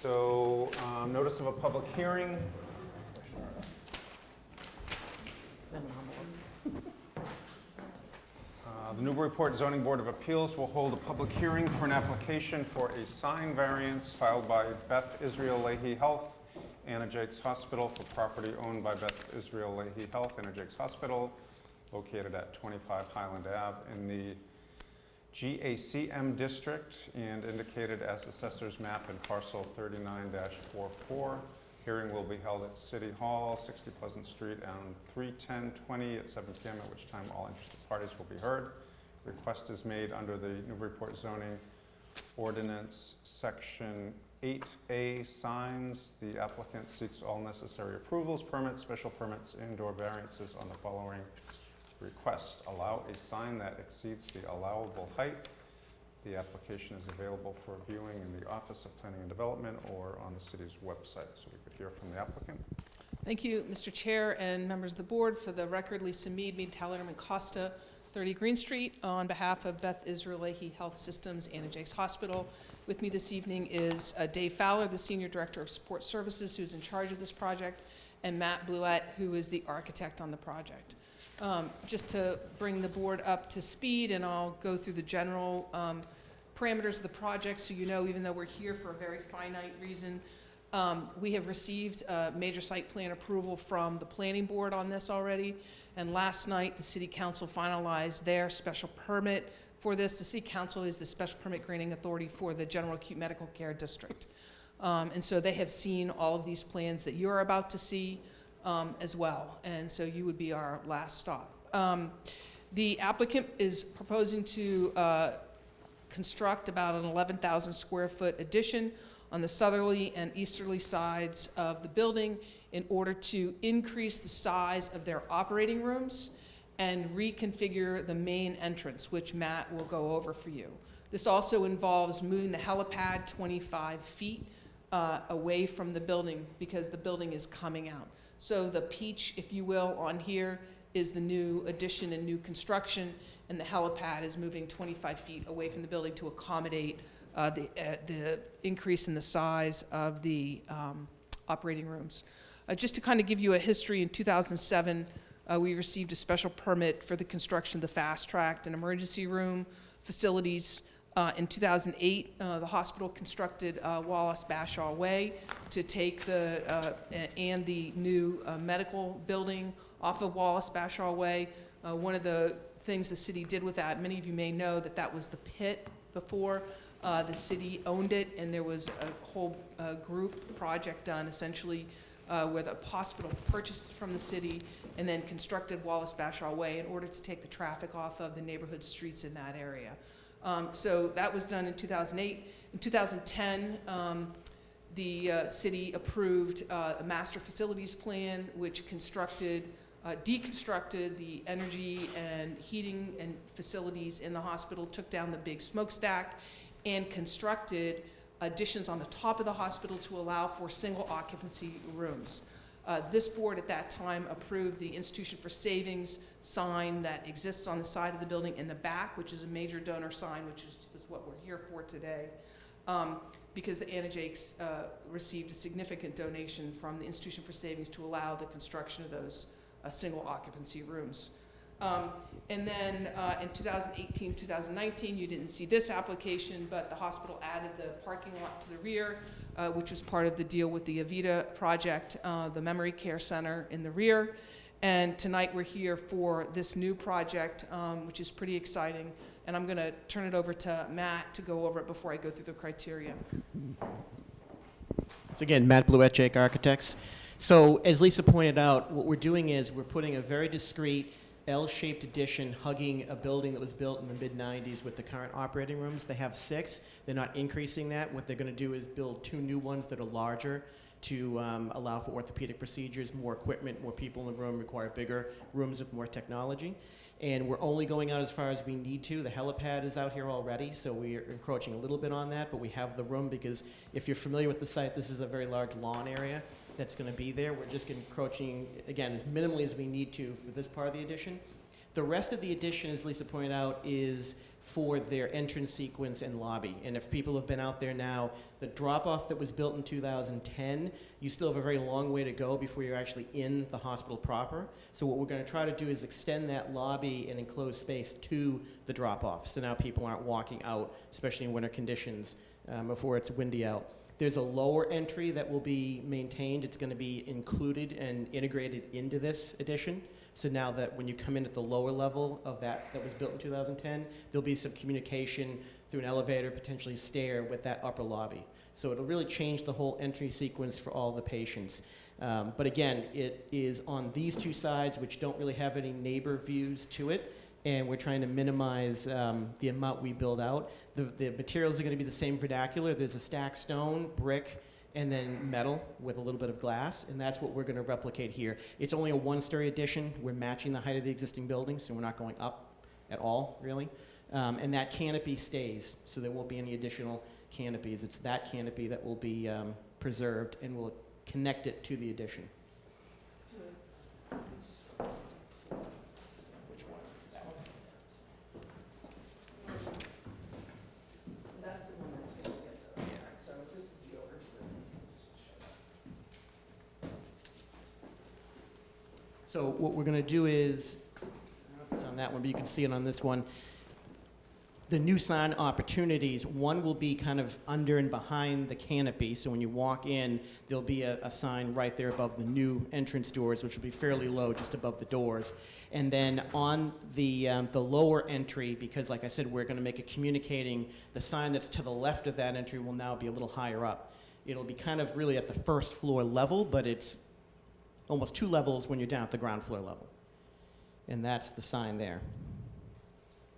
So, notice of a public hearing. Send an envelope. The Newburyport Zoning Board of Appeals will hold a public hearing for an application for a sign variance filed by Beth Israel Leahy Health, Anna Jakes Hospital, for property owned by Beth Israel Leahy Health, Anna Jakes Hospital, located at 25 Highland Ave in the GACM district and indicated as assessor's map in parcel 39-44. Hearing will be held at City Hall, 60 Pleasant Street on 3/10/20 at 7 p.m., at which time all interested parties will be heard. Request is made under the Newburyport Zoning Ordinance, Section 8A, signs. The applicant seeks all necessary approvals, permits, special permits, indoor variances on the following request. Allow a sign that exceeds the allowable height. The application is available for viewing in the Office of Planning and Development or on the city's website. So we could hear from the applicant. Thank you, Mr. Chair and members of the board. For the record, Lisa Mead, Tellerman Costa, 30 Green Street, on behalf of Beth Israel Leahy Health Systems, Anna Jakes Hospital. With me this evening is Dave Fowler, the Senior Director of Support Services, who's in charge of this project, and Matt Bluette, who is the architect on the project. Just to bring the board up to speed, and I'll go through the general parameters of the project so you know, even though we're here for a very finite reason, we have received major site plan approval from the planning board on this already. And last night, the city council finalized their special permit for this. The city council is the special permit granting authority for the general acute medical care district. And so they have seen all of these plans that you're about to see as well. And so you would be our last stop. The applicant is proposing to construct about an 11,000 square foot addition on the southerly and easterly sides of the building in order to increase the size of their operating rooms and reconfigure the main entrance, which Matt will go over for you. This also involves moving the helipad 25 feet away from the building because the building is coming out. So the peach, if you will, on here is the new addition and new construction, and the helipad is moving 25 feet away from the building to accommodate the increase in the size of the operating rooms. Just to kind of give you a history, in 2007, we received a special permit for the construction of the fast-tracked and emergency room facilities. In 2008, the hospital constructed Wallace Bashaw Way to take and the new medical building off of Wallace Bashaw Way. One of the things the city did with that, many of you may know that that was the pit before. The city owned it, and there was a whole group project done essentially where the hospital purchased from the city and then constructed Wallace Bashaw Way in order to take the traffic off of the neighborhood streets in that area. So that was done in 2008. In 2010, the city approved a master facilities plan which deconstructed the energy and heating and facilities in the hospital, took down the big smokestack, and constructed additions on the top of the hospital to allow for single occupancy rooms. This board at that time approved the Institution for Savings sign that exists on the side of the building in the back, which is a major donor sign, which is what we're here for today, because the Anna Jakes received a significant donation from the Institution for Savings to allow the construction of those single occupancy rooms. And then in 2018, 2019, you didn't see this application, but the hospital added the parking lot to the rear, which was part of the deal with the Avita project, the memory care center in the rear. And tonight we're here for this new project, which is pretty exciting. And I'm going to turn it over to Matt to go over it before I go through the criteria. So again, Matt Bluett, Jake Architects. So as Lisa pointed out, what we're doing is we're putting a very discreet L-shaped addition hugging a building that was built in the mid-90s with the current operating rooms. They have 6. They're not increasing that. What they're going to do is build 2 new ones that are larger to allow for orthopedic procedures, more equipment, more people in the room, require bigger rooms with more technology. And we're only going out as far as we need to. The helipad is out here already, so we're encroaching a little bit on that, but we have the room because if you're familiar with the site, this is a very large lawn area that's going to be there. We're just encroaching, again, as minimally as we need to for this part of the addition. The rest of the addition, as Lisa pointed out, is for their entrance sequence and lobby. And if people have been out there now, the drop-off that was built in 2010, you still have a very long way to go before you're actually in the hospital proper. So what we're going to try to do is extend that lobby and enclosed space to the drop-off. So now people aren't walking out, especially in winter conditions, before it's windy out. There's a lower entry that will be maintained. It's going to be included and integrated into this addition. So now that when you come in at the lower level of that was built in 2010, there'll be some communication through an elevator, potentially stair with that upper lobby. So it'll really change the whole entry sequence for all the patients. But again, it is on these 2 sides, which don't really have any neighbor views to it. And we're trying to minimize the amount we build out. The materials are going to be the same vernacular. There's a stacked stone, brick, and then metal with a little bit of glass, and that's what we're going to replicate here. It's only a 1-story addition. We're matching the height of the existing building, so we're not going up at all, really. And that canopy stays, so there won't be any additional canopies. It's that canopy that will be preserved, and we'll connect it to the addition. So what we're going to do is that one, but you can see it on this one. The new sign opportunities, one will be kind of under and behind the canopy, so when you walk in, there'll be a sign right there above the new entrance doors, which will be fairly low, just above the doors. And then on the lower entry, because like I said, we're gonna make it communicating, the sign that's to the left of that entry will now be a little higher up. It'll be kind of really at the first floor level, but it's almost 2 levels when you're down at the ground floor level. And that's the sign there.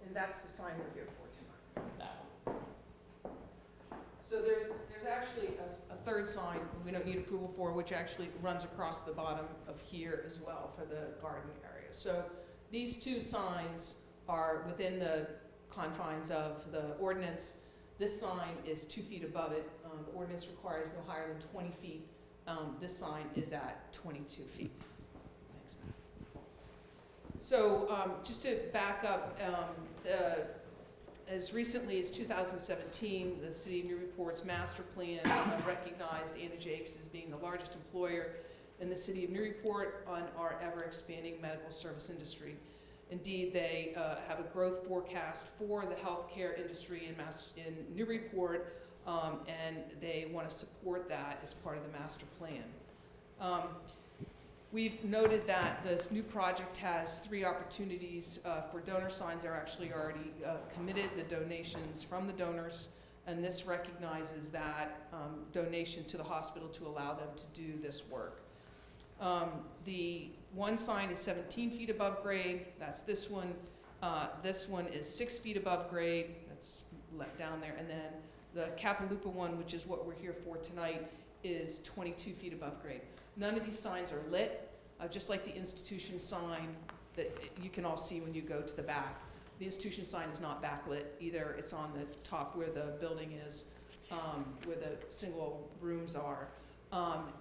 And that's the sign we're here for tonight. That one. So there's actually a third sign we don't need approval for, which actually runs across the bottom of here as well for the garden area. So these 2 signs are within the confines of the ordinance. This sign is 2 feet above it. The ordinance requires no higher than 20 feet. This sign is at 22 feet. Thanks, Matt. So just to back up, as recently as 2017, the City of Newburyport's master plan recognized Anna Jakes as being the largest employer in the City of Newburyport on our ever-expanding medical service industry. Indeed, they have a growth forecast for the healthcare industry in Newburyport, and they want to support that as part of the master plan. We've noted that this new project has 3 opportunities for donor signs. They're actually already committed, the donations from the donors, and this recognizes that donation to the hospital to allow them to do this work. The one sign is 17 feet above grade. That's this one. This one is 6 feet above grade. That's let down there. And then the Capalupa one, which is what we're here for tonight, is 22 feet above grade. None of these signs are lit, just like the institution sign that you can all see when you go to the back. The institution sign is not backlit either. It's on the top where the building is, where the single rooms are.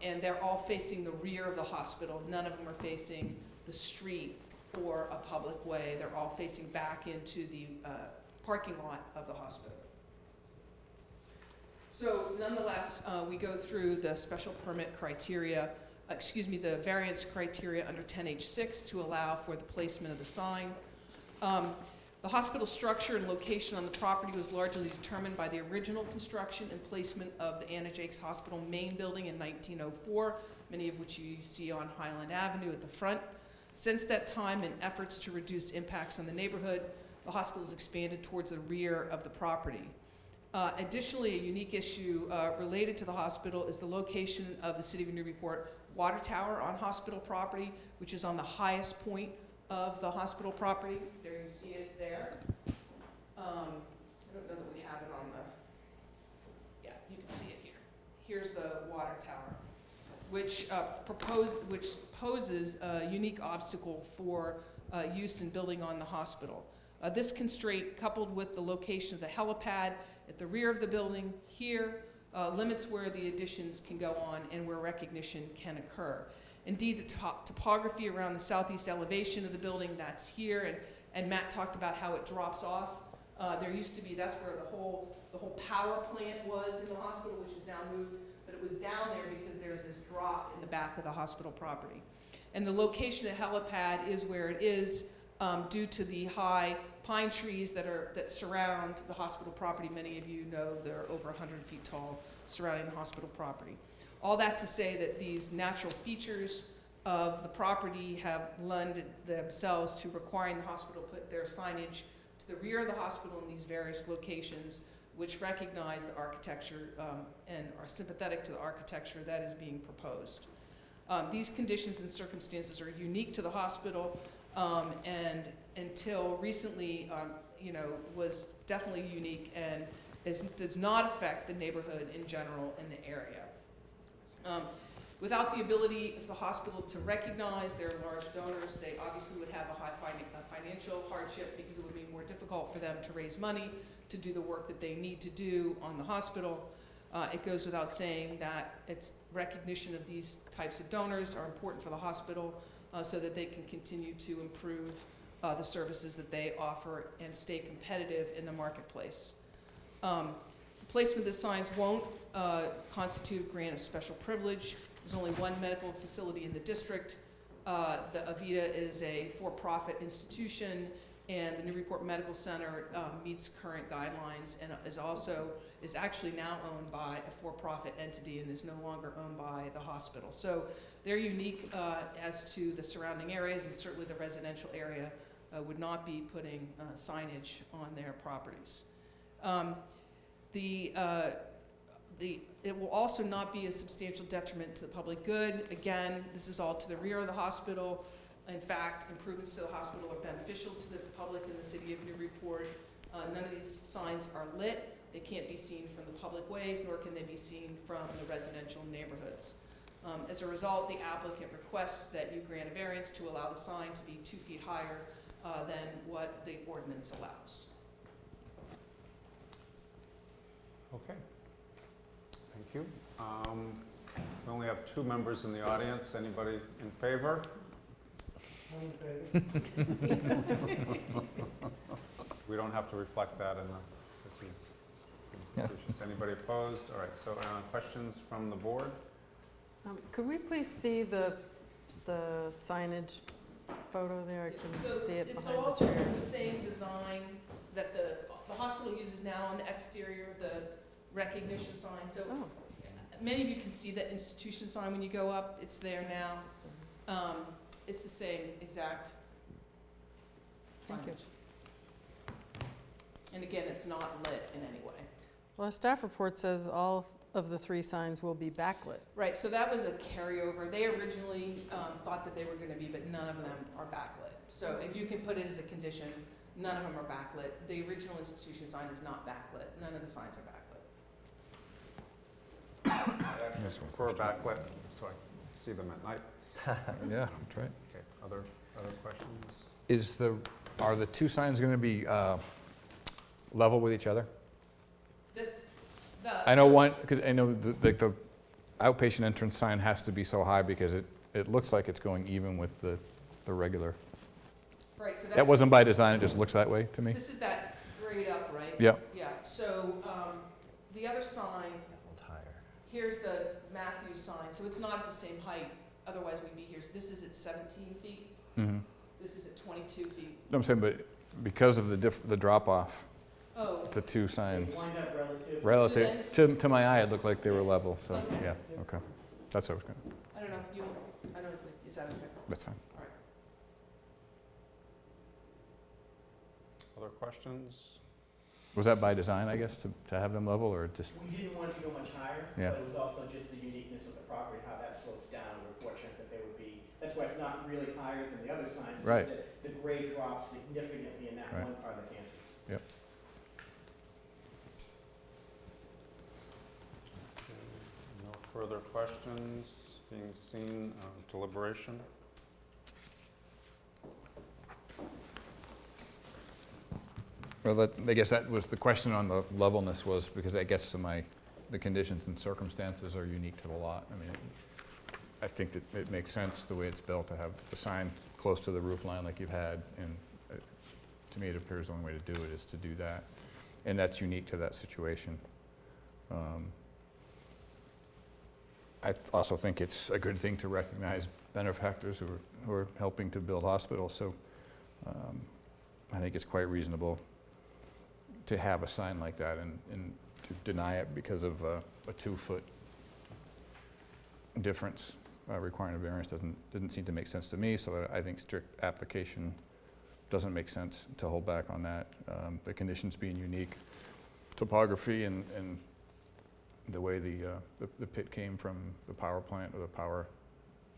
And they're all facing the rear of the hospital. None of them are facing the street or a public way. They're all facing back into the parking lot of the hospital. So nonetheless, we go through the special permit criteria, the variance criteria under 10H6 to allow for the placement of the sign. The hospital structure and location on the property was largely determined by the original construction and placement of the Anna Jakes Hospital main building in 1904, many of which you see on Highland Avenue at the front. Since that time, in efforts to reduce impacts on the neighborhood, the hospital has expanded towards the rear of the property. Additionally, a unique issue related to the hospital is the location of the City of Newburyport water tower on hospital property, which is on the highest point of the hospital property. There you see it there. I don't know that we have it on the, yeah, you can see it here. Here's the water tower, which poses a unique obstacle for use in building on the hospital. This constraint, coupled with the location of the helipad at the rear of the building here, limits where the additions can go on and where recognition can occur. Indeed, the topography around the southeast elevation of the building, that's here, and Matt talked about how it drops off. There used to be, that's where the whole power plant was in the hospital, which is now moved, but it was down there because there's this drop in the back of the hospital property. And the location of the helipad is where it is due to the high pine trees that surround the hospital property. Many of you know they're over 100 feet tall surrounding the hospital property. All that to say that these natural features of the property have lended themselves to requiring the hospital put their signage to the rear of the hospital in these various locations, which recognize the architecture and are sympathetic to the architecture that is being proposed. These conditions and circumstances are unique to the hospital, and until recently, was definitely unique and does not affect the neighborhood in general in the area. Without the ability of the hospital to recognize their large donors, they obviously would have a high financial hardship because it would be more difficult for them to raise money to do the work that they need to do on the hospital. It goes without saying that its recognition of these types of donors are important for the hospital so that they can continue to improve the services that they offer and stay competitive in the marketplace. The placement of the signs won't constitute a grant of special privilege. There's only one medical facility in the district. The Avita is a for-profit institution, And the Newburyport Medical Center meets current guidelines and is actually now owned by a for-profit entity and is no longer owned by the hospital. So they're unique as to the surrounding areas, and certainly the residential area would not be putting signage on their properties. It will also not be a substantial detriment to the public good. Again, this is all to the rear of the hospital. In fact, improvements to the hospital are beneficial to the public in the city of Newburyport. None of these signs are lit. They can't be seen from the public ways, nor can they be seen from the residential neighborhoods. As a result, the applicant requests that you grant a variance to allow the sign to be 2 feet higher than what the ordinance allows. Okay. Thank you. We only have 2 members in the audience. Anybody in favor? We don't have to reflect that in the, this is Anybody opposed? All right, so questions from the board? Could we please see the signage photo there? I couldn't see it It's behind all the chair. the same design that the hospital uses now on the exterior, the recognition sign. So many of you can see the institution sign when you go up. It's there now. It's the same exact Thank you. signage. And again, it's not lit in any way. Well, our staff report says all of the 3 signs will be backlit. Right, so that was a carryover. They originally thought that they were going to be, but none of them are backlit. So if you can put it as a condition, none of them are backlit. The original institution sign is not backlit. None of the signs are backlit. I actually prefer backlit, so I see them at night. Yeah, that's right. Okay, other questions? Are the 2 signs going to be level with each other? I know because I know the outpatient entrance sign has to be so high because it looks like it's going even with the regular. Right, so that wasn't by design, it just looks that way to me. This is that grade up, right? Yep. Yeah, so the other sign, here's the Matthews sign, so it's not at the same height, otherwise we'd be here. So this is at 17 feet. Mm-hmm. This is at 22 feet. No, I'm saying, but because of the drop off, Oh. the 2 signs. Wind up Relative to my eye, it looked like they were level. So yeah, okay. That's what I was going to. I don't know if you, I don't know if, is that okay? That's fine. All right. Other questions? Was that by design, I guess, to have them level, or just? We didn't want to go much higher, Yeah. but it was also just the uniqueness of the property, how that slopes down. We're fortunate that they would be, that's why it's not really higher than the other signs. Right. Just that the grade drops significantly in that Right. one part of the campus. Yep. No further questions being seen. Deliberation. Well, I guess that was the question on the levelness, was because I guess the conditions and circumstances are unique to the lot. I mean, I think that it makes sense the way it's built to have the sign close to the roof line like you've had, and to me it appears the only way to do it is to do that, and that's unique to that situation. I also think it's a good thing to recognize benefactors who are helping to build hospitals, so I think it's quite reasonable to have a sign like that and to deny it because of a 2-foot difference requiring a variance didn't seem to make sense to me, so I think strict application doesn't make sense to hold back on that. The conditions being unique, topography and the way the pit came from the power plant or the power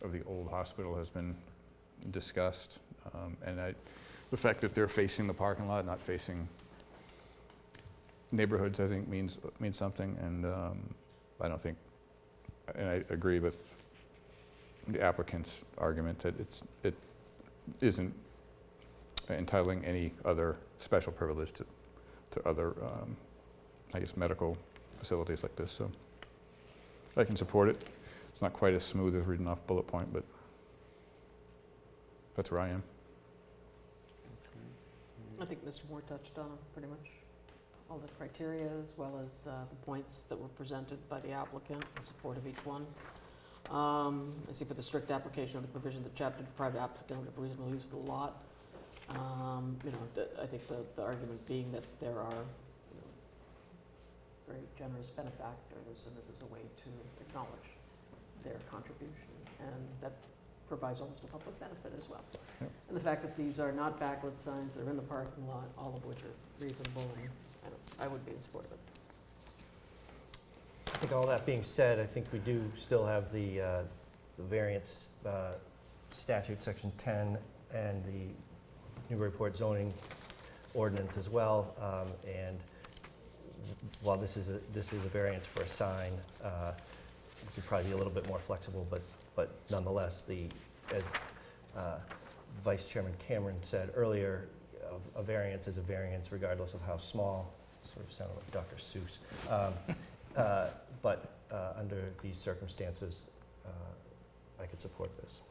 of the old hospital has been discussed, and the fact that they're facing the parking lot, not facing neighborhoods, I think means something, and I don't think, and I agree with the applicant's argument that it isn't entitling any other special privilege to other, I guess, medical facilities like this. So I can support it. It's not quite as smooth as reading off bullet point, but that's where I am. I think Mr. Moore touched on pretty much all the criteria, as well as the points that were presented by the applicant in support of each one. I see for the strict application of the provision that chapter deprive the applicant of reasonable use of the lot. I think the argument being that there are very generous benefactors, and this is a way to acknowledge their contribution, and that provides almost a public benefit as well. Yep. And the fact that these are not backlit signs, they're in the parking lot, all of which are reasonable, and I would be in support of it. I think all that being said, I think we do still have the variance statute, section 10, and the Newburyport zoning ordinance as well. And while this is a variance for a sign, we could probably be a little bit more flexible, but nonetheless, as Vice Chairman Cameron said earlier, a variance is a variance regardless of how small. Sort of sounded like Dr. Seuss. But under these circumstances, I could support this.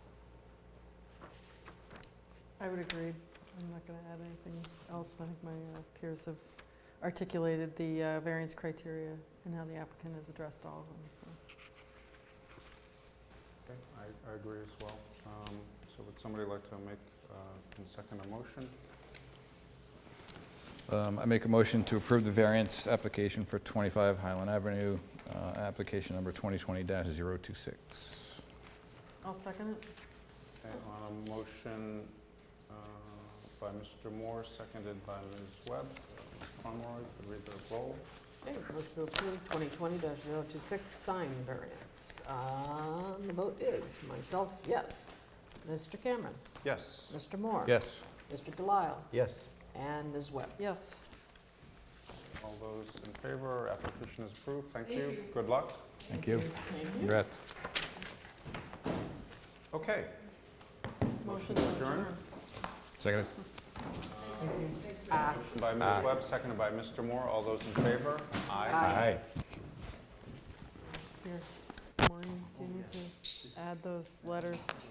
I would agree. I'm not going to add anything else. I think my peers have articulated the variance criteria and how the applicant has addressed all of them. So. Okay, I agree as well. So would somebody like to make and second a motion? I make a motion to approve the variance application for 25 Highland Avenue, application number 2020-026. I'll second it. Okay, on a motion by Mr. Moore, seconded by Ms. Webb. Ms. Conroy, could read the roll. Okay, motion to approve 2020-026 sign variance. The vote is myself, yes. Mr. Cameron? Yes. Mr. Moore? Yes. Mr. Delisle? Yes. And Ms. Webb? Yes. All those in favor, application is approved. Thank you. Good luck. Thank you. Thank you. Congrats. Okay. Motion to adjourn. Second. Motion by Ms. Webb, seconded by Mr. Moore. All those in favor? Aye. Here, Maureen, do you need to add those letters